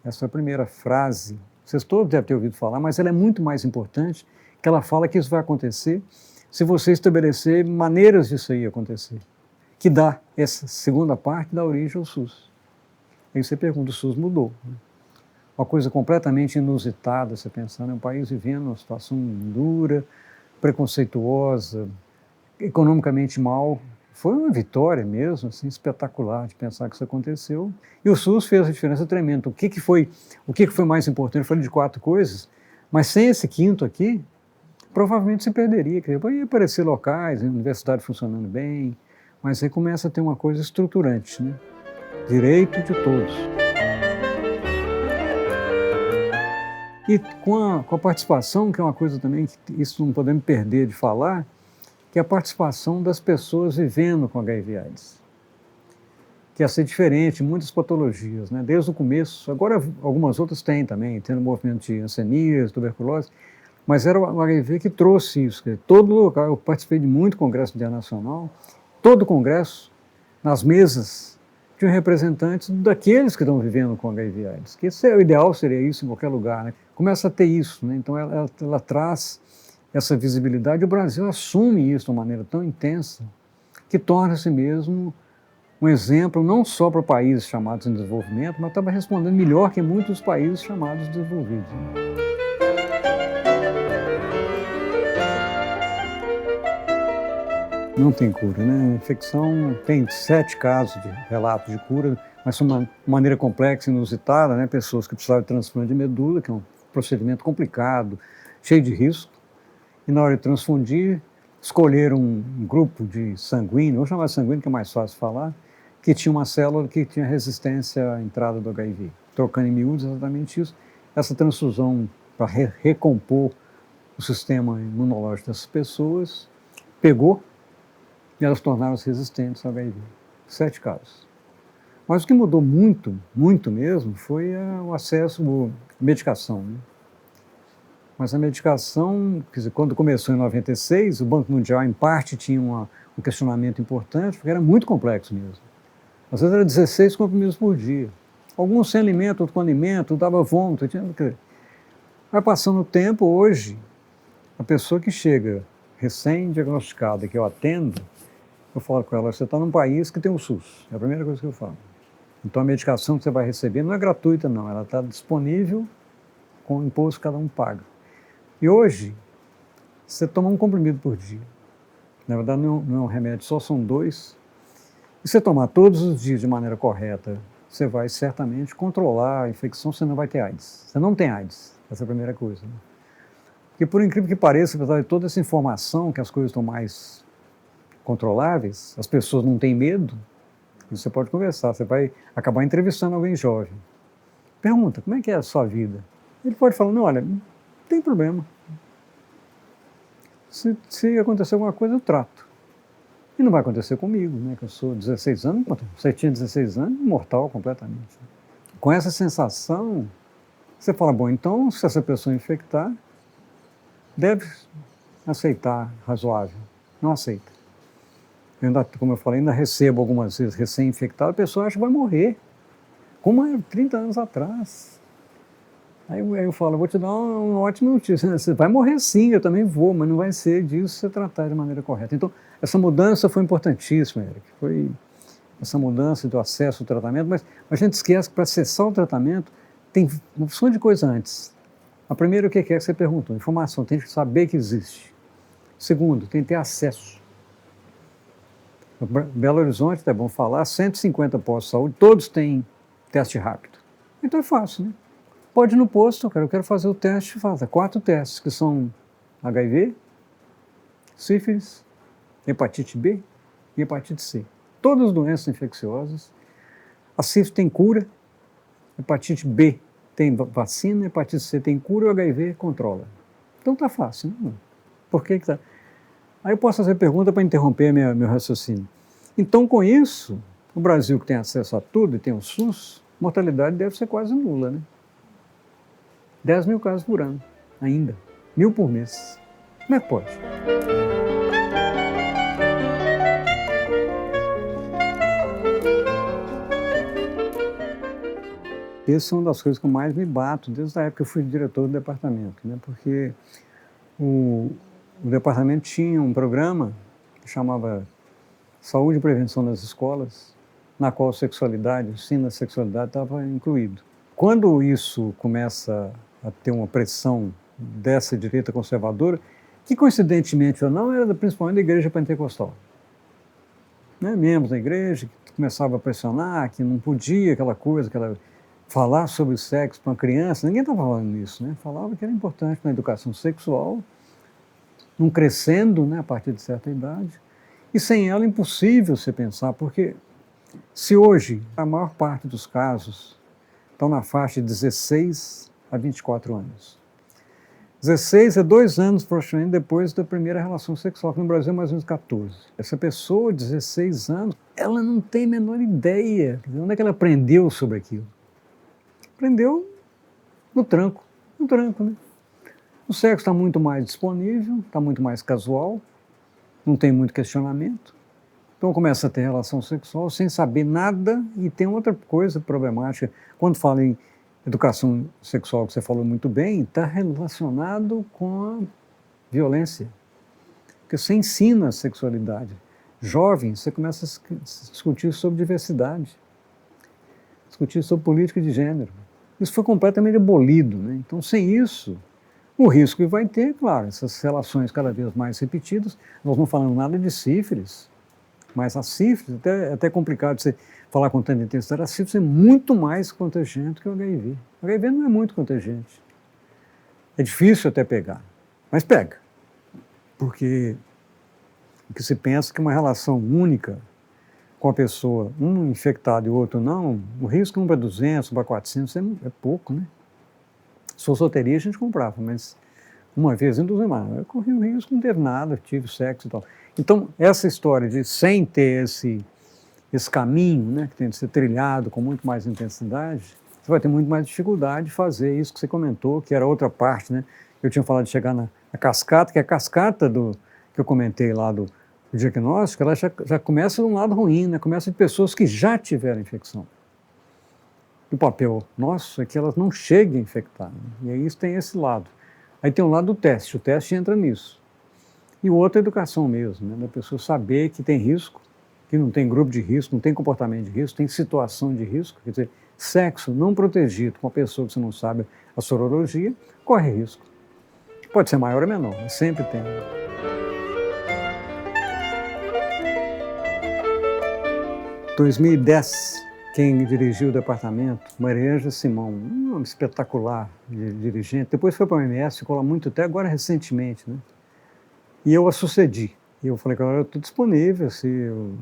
Essa é a primeira frase. Vocês todos devem ter ouvido falar, mas ela é muito mais importante, que ela fala que isso vai acontecer se você estabelecer maneiras disso aí acontecer, que dá essa segunda parte da origem ao SUS. Aí você pergunta, o SUS mudou, né? Uma coisa completamente inusitada, você pensando, é um país vivendo uma situação dura, preconceituosa, economicamente mal. Foi uma vitória mesmo, assim, espetacular de pensar que isso aconteceu. E o SUS fez a diferença tremenda. O que foi mais importante? Eu falei de 4 coisas, mas sem esse quinto aqui, provavelmente se perderia. Ia aparecer locais, universidade funcionando bem, mas aí começa a ter uma coisa estruturante, né? Direito de todos. E com a participação, que é uma coisa também que isso não podemos perder de falar, que é a participação das pessoas vivendo com HIV/AIDS. Que ia ser diferente, muitas patologias, né? Desde o começo. Agora algumas outras têm também, tendo movimento de hanseníase, tuberculose, mas era o HIV que trouxe isso. Todo local, eu participei de muito congresso internacional, todo congresso, nas mesas, tinham representantes daqueles que estão vivendo com HIV/AIDS. Que esse é o ideal, seria isso em qualquer lugar, né? Começa a ter isso, né? Então ela traz essa visibilidade. O Brasil assume isso de uma maneira tão intensa que torna-se mesmo um exemplo não só para países chamados em desenvolvimento, mas estava respondendo melhor que muitos países chamados desenvolvidos, né? Não tem cura, né? A infecção tem 7 casos de relatos de cura, mas de uma maneira complexa e inusitada, né? Pessoas que precisavam de transplante de medula, que é um procedimento complicado, cheio de risco. E na hora de transfundir, escolheram um grupo de sanguíneo, vou chamar de sanguíneo que é mais fácil de falar, que tinha uma célula que tinha resistência à entrada do HIV. Trocando em miúdos, exatamente isso. Essa transfusão para recompor o sistema imunológico dessas pessoas, pegou, e elas tornaram-se resistentes ao HIV. 7 casos. Mas o que mudou muito, muito mesmo, foi o acesso à medicação, né? Mas a medicação, quer dizer, quando começou em 96, o Banco Mundial, em parte, tinha um questionamento importante, porque era muito complexo mesmo. Às vezes era 16 comprimidos por dia. Alguns sem alimento, outros com alimento, dava vômito. Vai passando o tempo, hoje, a pessoa que chega recém-diagnosticada, que eu atendo, eu falo com ela, você está num país que tem o SUS. É a primeira coisa que eu falo. Então a medicação que você vai receber não é gratuita, não. Ela está disponível com o imposto que cada um paga. E hoje, você toma um comprimido por dia. Na verdade, não é um remédio só, são 2. E você tomar todos os dias de maneira correta, você vai certamente controlar a infecção, você não vai ter AIDS. Você não tem AIDS, essa é a primeira coisa. Né? Porque por incrível que pareça, apesar de toda essa informação, que as coisas estão mais controláveis, as pessoas não têm medo, você pode conversar, você vai acabar entrevistando alguém jovem. Pergunta, como é que é a sua vida? Ele pode falar, não, olha, não tem problema. Se acontecer alguma coisa, eu trato. E não vai acontecer comigo, né? Que eu sou 16 anos, você tinha 16 anos, mortal completamente. Com essa sensação, você fala, bom, então, se essa pessoa infectar, deve aceitar razoável. Não aceita. Eu ainda, como eu falei, ainda recebo algumas vezes recém-infectado, a pessoa acha que vai morrer. Como é 30 anos atrás. Aí eu falo, vou te dar uma ótima notícia. Você vai morrer sim, eu também vou, mas não vai ser disso se você tratar de maneira correta. Então, essa mudança foi importantíssima, Eric. Foi essa mudança do acesso ao tratamento, mas a gente esquece que para acessar o tratamento tem uma opção de coisa antes. A primeira, o que é que você perguntou? Informação, tem que saber que existe. Segundo, tem que ter acesso. Belo Horizonte, é bom falar, 150 postos de saúde, todos têm teste rápido. Então é fácil, né? Pode ir no posto, eu quero fazer o teste, faça 4 testes, que são HIV, sífilis, hepatite B e hepatite C. Todas as doenças infecciosas. A sífilis tem cura, hepatite B tem vacina, hepatite C tem cura e o HIV controla. Então tá fácil, né? Por que tá? Aí eu posso fazer pergunta para interromper meu raciocínio. Então, com isso, o Brasil que tem acesso a tudo e tem o SUS, a mortalidade deve ser quase nula, né? 10 mil casos por ano, ainda. 1.000 por mês. Como é que pode? Essa é uma das coisas que eu mais me bato, desde a época que eu fui diretor do departamento, né? Porque o departamento tinha um programa que chamava Saúde e Prevenção nas Escolas, na qual sexualidade, o ensino da sexualidade estava incluído. Quando isso começa a ter uma pressão dessa direita conservadora, que coincidentemente ou não, era principalmente da igreja pentecostal. Né? Membros da igreja que começavam a pressionar, que não podia aquela coisa, falar sobre o sexo para uma criança, ninguém estava falando isso, né? Falava que era importante na educação sexual, não crescendo, né, a partir de certa idade, e sem ela é impossível você pensar, porque se hoje a maior parte dos casos estão na faixa de 16 a 24 anos. 16 é 2 anos, praticamente, depois da primeira relação sexual, que no Brasil é mais ou menos 14. Essa pessoa, 16 anos, ela não tem a menor ideia de onde é que ela aprendeu sobre aquilo. Aprendeu no tranco, né? O sexo está muito mais disponível, está muito mais casual, não tem muito questionamento. Então começa a ter relação sexual sem saber nada e tem outra coisa problemática. Quando fala em educação sexual, que você falou muito bem, está relacionado com a violência. Porque você ensina a sexualidade. Jovem, você começa a discutir sobre diversidade, discutir sobre política de gênero. Isso foi completamente abolido, né? Então, sem isso, o risco que vai ter, claro, essas relações cada vez mais repetidas. Nós não falamos nada de sífilis, mas a sífilis, é até complicado você falar com tanta intensidade, a sífilis é muito mais contagiante que o HIV. O HIV não é muito contagiante. É difícil até pegar, mas pega. Porque o que se pensa que uma relação única com a pessoa, um infectado e o outro não, o risco 1 para 200, 1 para 400 é pouco, né? Se fosse loteria, a gente comprava, mas uma vez induzir, mas eu corri o risco, não teve nada, tive sexo e tal. Então, essa história de sem ter esse caminho, né, que tem de ser trilhado com muito mais intensidade, você vai ter muito mais dificuldade de fazer isso que você comentou, que era outra parte, né? Eu tinha falado de chegar na cascata, que é a cascata que eu comentei lá do diagnóstico, ela já começa de um lado ruim, né? Começa de pessoas que já tiveram infecção. O papel nosso é que elas não cheguem a infectar, né? E aí isso tem esse lado. Aí tem um lado do teste, o teste entra nisso. E o outro é a educação mesmo, né? Da pessoa saber que tem risco, que não tem grupo de risco, não tem comportamento de risco, tem situação de risco, quer dizer, sexo não protegido com a pessoa que você não sabe a sorologia, corre risco. Pode ser maior ou menor, mas sempre tem. 2010, quem dirigiu o departamento, Mariângela Simão, um homem espetacular de dirigente, depois foi para o OMS, ficou lá muito até agora recentemente, né? E eu a sucedi. E eu falei que eu estou disponível, se o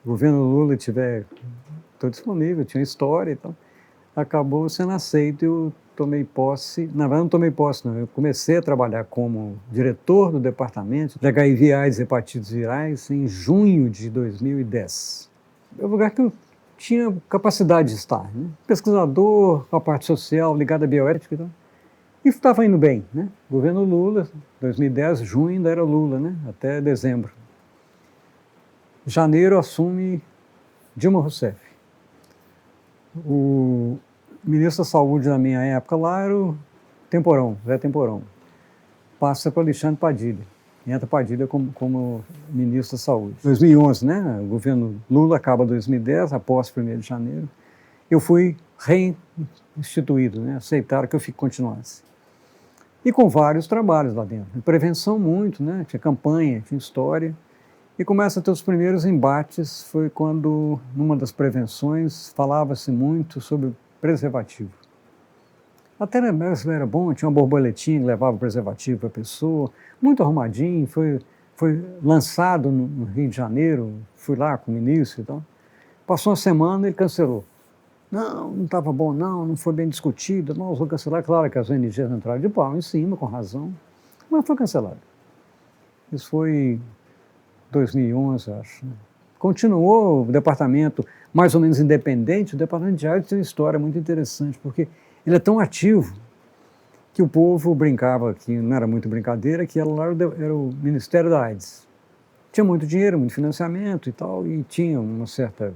governo Lula tiver, estou disponível, tinha história e tal. Acabou sendo aceito e eu tomei posse, na verdade não tomei posse não, eu comecei a trabalhar como diretor do departamento de HIV/AIDS e hepatites virais em junho de 2010. É um lugar que eu tinha capacidade de estar, né? Pesquisador, com a parte social, ligado à bioética e tal. E estava indo bem, né? Governo Lula, 2010, junho ainda era Lula, né? Até dezembro. Janeiro assume Dilma Rousseff. O ministro da Saúde na minha época lá era o Temporão, Zé Temporão. Passa para Alexandre Padilha. Entra Padilha como ministro da Saúde. 2011, né? O governo Lula acaba em 2010, após 1º de janeiro. Eu fui reinstituído, né? Aceitaram que eu continuasse. E com vários trabalhos lá dentro. Prevenção muito, né? Tinha campanha, tinha história. E começa a ter os primeiros embates, foi quando, numa das prevenções, falava-se muito sobre preservativo. Até era bom, tinha uma borboletinha que levava o preservativo para a pessoa, muito arrumadinho, foi lançado no Rio de Janeiro, fui lá com o ministro e tal. Passou uma semana e ele cancelou. Não estava bom não foi bem discutido, não, vou cancelar. Claro que as ONGs entraram de pau em cima, com razão, mas foi cancelado. Isso foi 2011, acho. Continuou o departamento mais ou menos independente. O departamento de AIDS tem uma história muito interessante, porque ele é tão ativo que o povo brincava, que não era muito brincadeira, que lá era o Ministério da AIDS. Tinha muito dinheiro, muito financiamento e tal, e tinha uma certa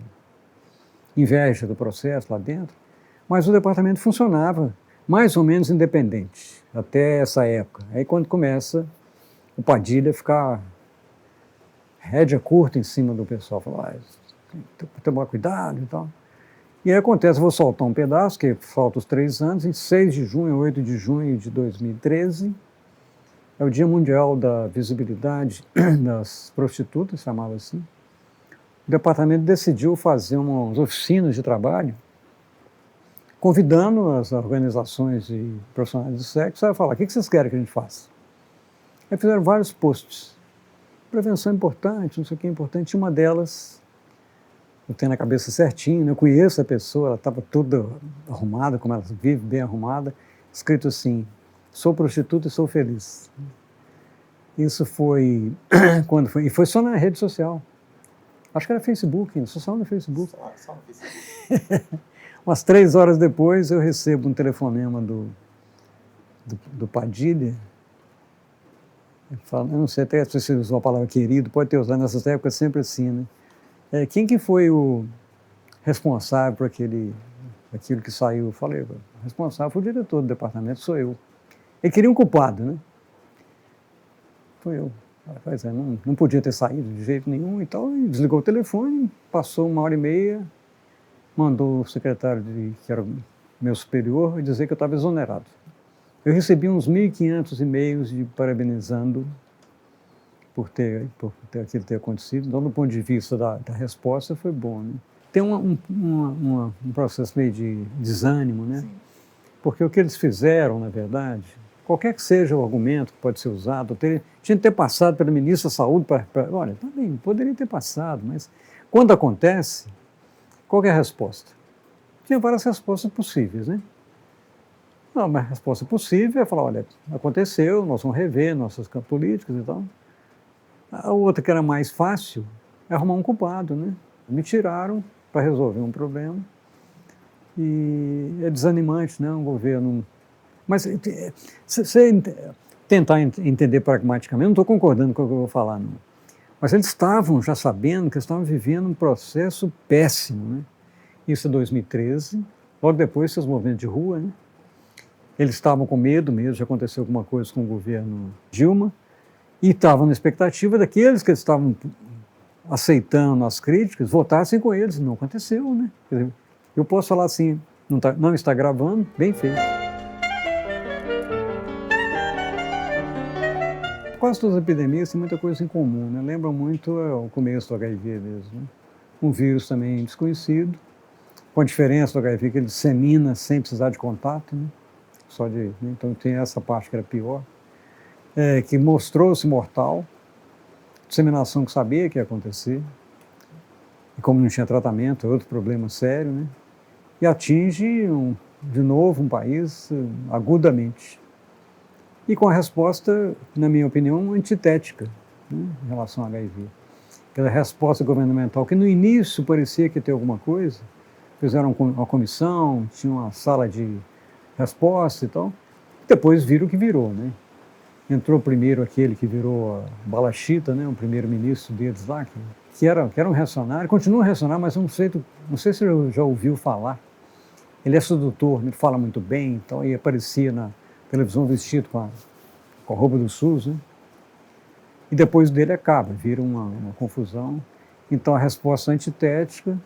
inveja do processo lá dentro, mas o departamento funcionava mais ou menos independente, até essa época. Aí quando começa o Padilha a ficar rédea curta em cima do pessoal, falar, tem que tomar cuidado e tal. E aí acontece, vou soltar um pedaço, que falta os 3 anos, em 6 de junho, 8 de junho de 2013, é o Dia Mundial da Visibilidade das Prostitutas, chamava assim. O departamento decidiu fazer umas oficinas de trabalho, convidando as organizações e profissionais do sexo a falar, o que vocês querem que a gente faça? Aí fizeram vários posts. Prevenção é importante, não sei o que é importante. Uma delas, eu tenho na cabeça certinho, né? Eu conheço a pessoa, ela estava toda arrumada, como ela vive, bem arrumada, escrito assim, sou prostituta e sou feliz. Isso foi, quando foi? E foi só na rede social. Acho que era Facebook, só no Facebook. Só no Facebook. Umas 3 horas depois eu recebo um telefonema do Padilha. Eu não sei até se você usou a palavra querido, pode ter usado nessas épocas sempre assim, né? Quem que foi o responsável por aquilo que saiu? Eu falei, o responsável foi o diretor do departamento, sou eu. Ele queria um culpado, né? Foi eu. Pois é, não podia ter saído de jeito nenhum e tal, e desligou o telefone, passou 1h30, mandou o secretário, que era o meu superior, dizer que eu estava exonerado. Eu recebi uns 1.500 e-mails parabenizando por aquilo ter acontecido. Então, do ponto de vista da resposta, foi bom, né? Tem um processo meio de desânimo, né? Sim. Porque o que eles fizeram, na verdade, qualquer que seja o argumento que pode ser usado, tinha que ter passado pelo ministro da Saúde olha, tá bem, poderia ter passado, mas quando acontece, qual é a resposta? Tinha várias respostas possíveis, né? Não, uma resposta possível é falar, olha, aconteceu, nós vamos rever nossas políticas e tal. A outra, que era mais fácil, é arrumar um culpado, né? Me tiraram para resolver um problema. E é desanimante, né? Um governo... Mas se você tentar entender pragmaticamente, não estou concordando com o que eu vou falar, não. Mas eles estavam já sabendo que estavam vivendo um processo péssimo, né? Isso é 2013, logo depois esses movimentos de rua, né? Eles estavam com medo mesmo de acontecer alguma coisa com o governo Dilma e estavam na expectativa daqueles que estavam aceitando as críticas votassem com eles. Não aconteceu, né? Quer dizer, eu posso falar assim, não está gravando, bem feito. Quase todas as epidemias têm muita coisa em comum, né? Lembram muito o começo do HIV mesmo, né? Um vírus também desconhecido, com a diferença do HIV que ele dissemina sem precisar de contato, né? Né? Então tem essa parte que era pior, que mostrou-se mortal, disseminação que sabia que ia acontecer, e como não tinha tratamento, é outro problema sério, né? E atinge, de novo, um país agudamente. E com a resposta, na minha opinião, antitética, né, em relação ao HIV. Aquela resposta governamental que no início parecia que ia ter alguma coisa, fizeram uma comissão, tinha uma sala de resposta e tal, depois viram o que virou, né? Entrou primeiro aquele que virou a Balachita, né, o primeiro-ministro deles lá, que era um reacionário, continua um reacionário, mas não sei se você já ouviu falar. Ele é sedutor, ele fala muito bem, então, e aparecia na televisão vestido com a roupa do SUS, né? E depois dele acaba, vira uma confusão. Então a resposta antitética,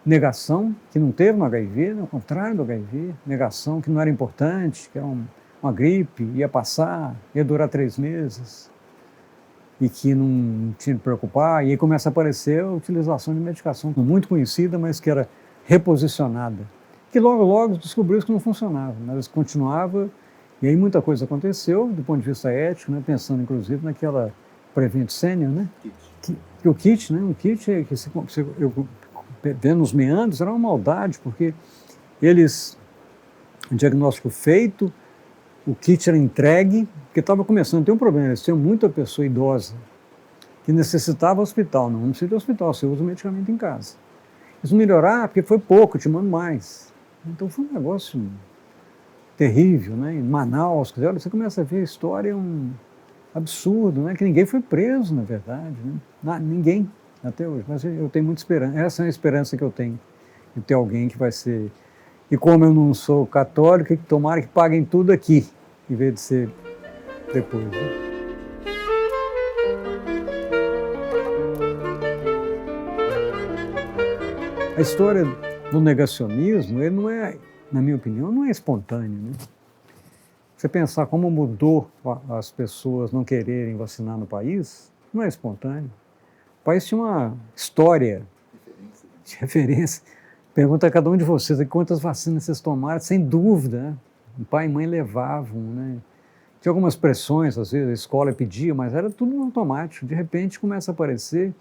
negação, que não teve no HIV, ao contrário do HIV, negação que não era importante, que era uma gripe, ia passar, ia durar 3 meses, e que não tinha que preocupar, e aí começa a aparecer a utilização de medicação muito conhecida, mas que era reposicionada, que logo descobriu que não funcionava, mas continuava. E aí muita coisa aconteceu, do ponto de vista ético, né, pensando inclusive naquela Prevent Senior, né? O kit, né? Um kit que vendo os meandros era uma maldade, porque eles, o diagnóstico feito, o kit era entregue, porque estava começando a ter um problema, eles tinham muita pessoa idosa que necessitava hospital, não precisa de hospital, você usa o medicamento em casa. Isso melhorar, porque foi pouco, eu te mando mais. Então foi um negócio terrível, né? Em Manaus, quer dizer, olha, você começa a ver a história, um absurdo, né? Que ninguém foi preso, na verdade, né? Ninguém, até hoje, mas eu tenho muita esperança, essa é a esperança que eu tenho, de ter alguém que vai ser, e como eu não sou católico, que tomara que paguem tudo aqui, em vez de ser depois, né? A história do negacionismo, ele não é, na minha opinião, não é espontâneo, né? Você pensar como mudou as pessoas não quererem vacinar no país, não é espontâneo. O país tinha uma história de referência. Pergunta a cada um de vocês quantas vacinas vocês tomaram, sem dúvida, né? O pai e mãe levavam, né? Tinha algumas pressões, às vezes a escola pedia, mas era tudo automático. De repente começa a aparecer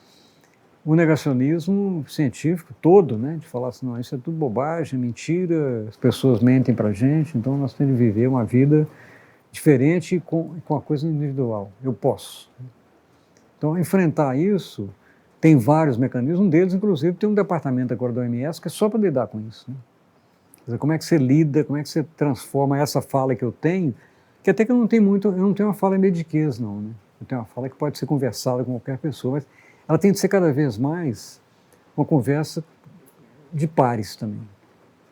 o negacionismo científico todo, né? De falar assim, não, isso é tudo bobagem, mentira, as pessoas mentem para a gente, então nós temos que viver uma vida diferente com a coisa individual. Eu posso. Então, enfrentar isso, tem vários mecanismos, um deles, inclusive, tem um departamento agora da OMS que é só para lidar com isso, né? Quer dizer, como é que você lida, como é que você transforma essa fala que eu tenho, que até que eu não tenho uma fala mediquez, não, né? Eu tenho uma fala que pode ser conversada com qualquer pessoa, mas ela tem de ser cada vez mais uma conversa de pares também.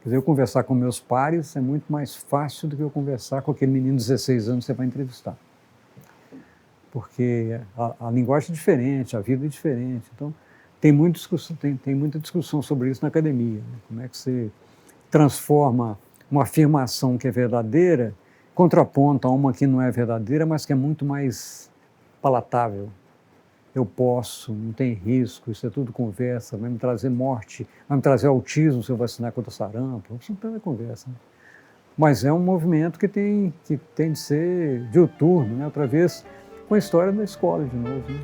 Quer dizer, eu conversar com meus pares é muito mais fácil do que eu conversar com aquele menino de 16 anos que você vai entrevistar. Porque a linguagem é diferente, a vida é diferente. Então, tem muita discussão sobre isso na academia, né? Como é que você transforma uma afirmação que é verdadeira, contraponta a uma que não é verdadeira, mas que é muito mais palatável. Eu posso, não tem risco, isso é tudo conversa, vai me trazer morte, vai me trazer autismo se eu vacinar contra sarampo, isso não tem conversa. Né? Mas é um movimento que tem de ser diuturno, né? Outra vez com a história da escola de novo. Né?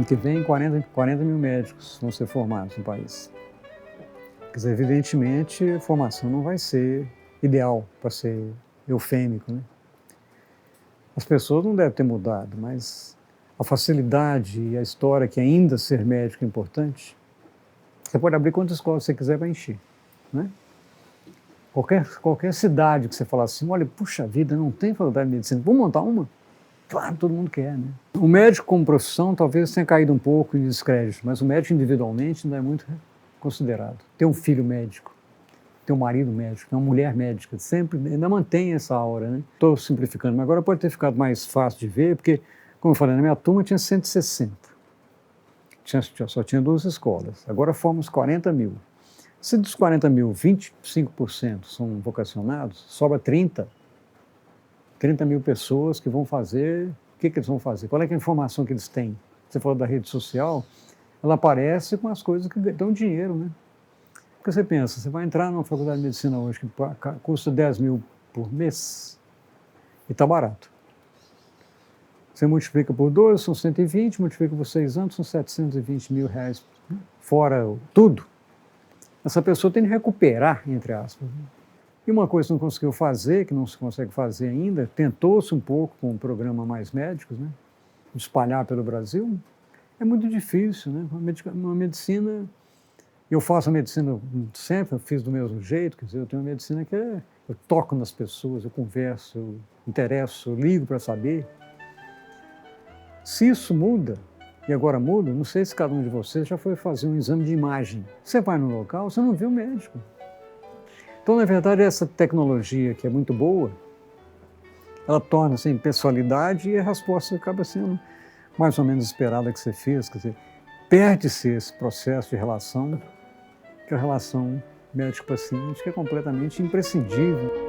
ano que vem, 40 mil médicos vão ser formados no país. Quer dizer, evidentemente, a formação não vai ser ideal, para ser eufêmico, né? As pessoas não devem ter mudado, mas a facilidade e a história que ainda ser médico é importante, você pode abrir quantas escolas você quiser para encher, né? Qualquer cidade que você falar assim, olha, puxa vida, não tem faculdade de medicina, vamos montar uma? Claro, todo mundo quer, né? O médico como profissão talvez tenha caído um pouco em descrédito, mas o médico individualmente ainda é muito considerado. Ter um filho médico, ter um marido médico, ter uma mulher médica, sempre ainda mantém essa aura, né? Estou simplificando, mas agora pode ter ficado mais fácil de ver, porque, como eu falei, na minha turma tinha 160. Só tinha 2 escolas. Agora fomos 40 mil. Se dos 40 mil, 25% são vocacionados, sobra 30 mil pessoas que vão fazer. O que eles vão fazer? Qual é a informação que eles têm? Você falou da rede social, ela aparece com as coisas que dão dinheiro, né? Porque você pensa, você vai entrar numa faculdade de medicina hoje que custa 10 mil por mês e está barato. Você multiplica por 2, são 120, multiplica por 6 anos, são 720 mil reais, fora tudo. Essa pessoa tem que recuperar, entre aspas. E uma coisa que não conseguiu fazer, que não se consegue fazer ainda, tentou-se um pouco com o programa Mais Médicos, né? Espalhar pelo Brasil, é muito difícil, né? Uma medicina, eu faço a medicina sempre, eu fiz do mesmo jeito, quer dizer, eu tenho uma medicina que eu toco nas pessoas, eu converso, eu interesso, eu ligo para saber. Se isso muda, e agora muda, não sei se cada um de vocês já foi fazer um exame de imagem. Você vai no local, você não vê o médico. Então, na verdade, essa tecnologia que é muito boa, ela torna assim, pessoalidade e a resposta acaba sendo mais ou menos esperada que você fez. Quer dizer, perde-se esse processo de relação, que é a relação médico-paciente, que é completamente imprescindível.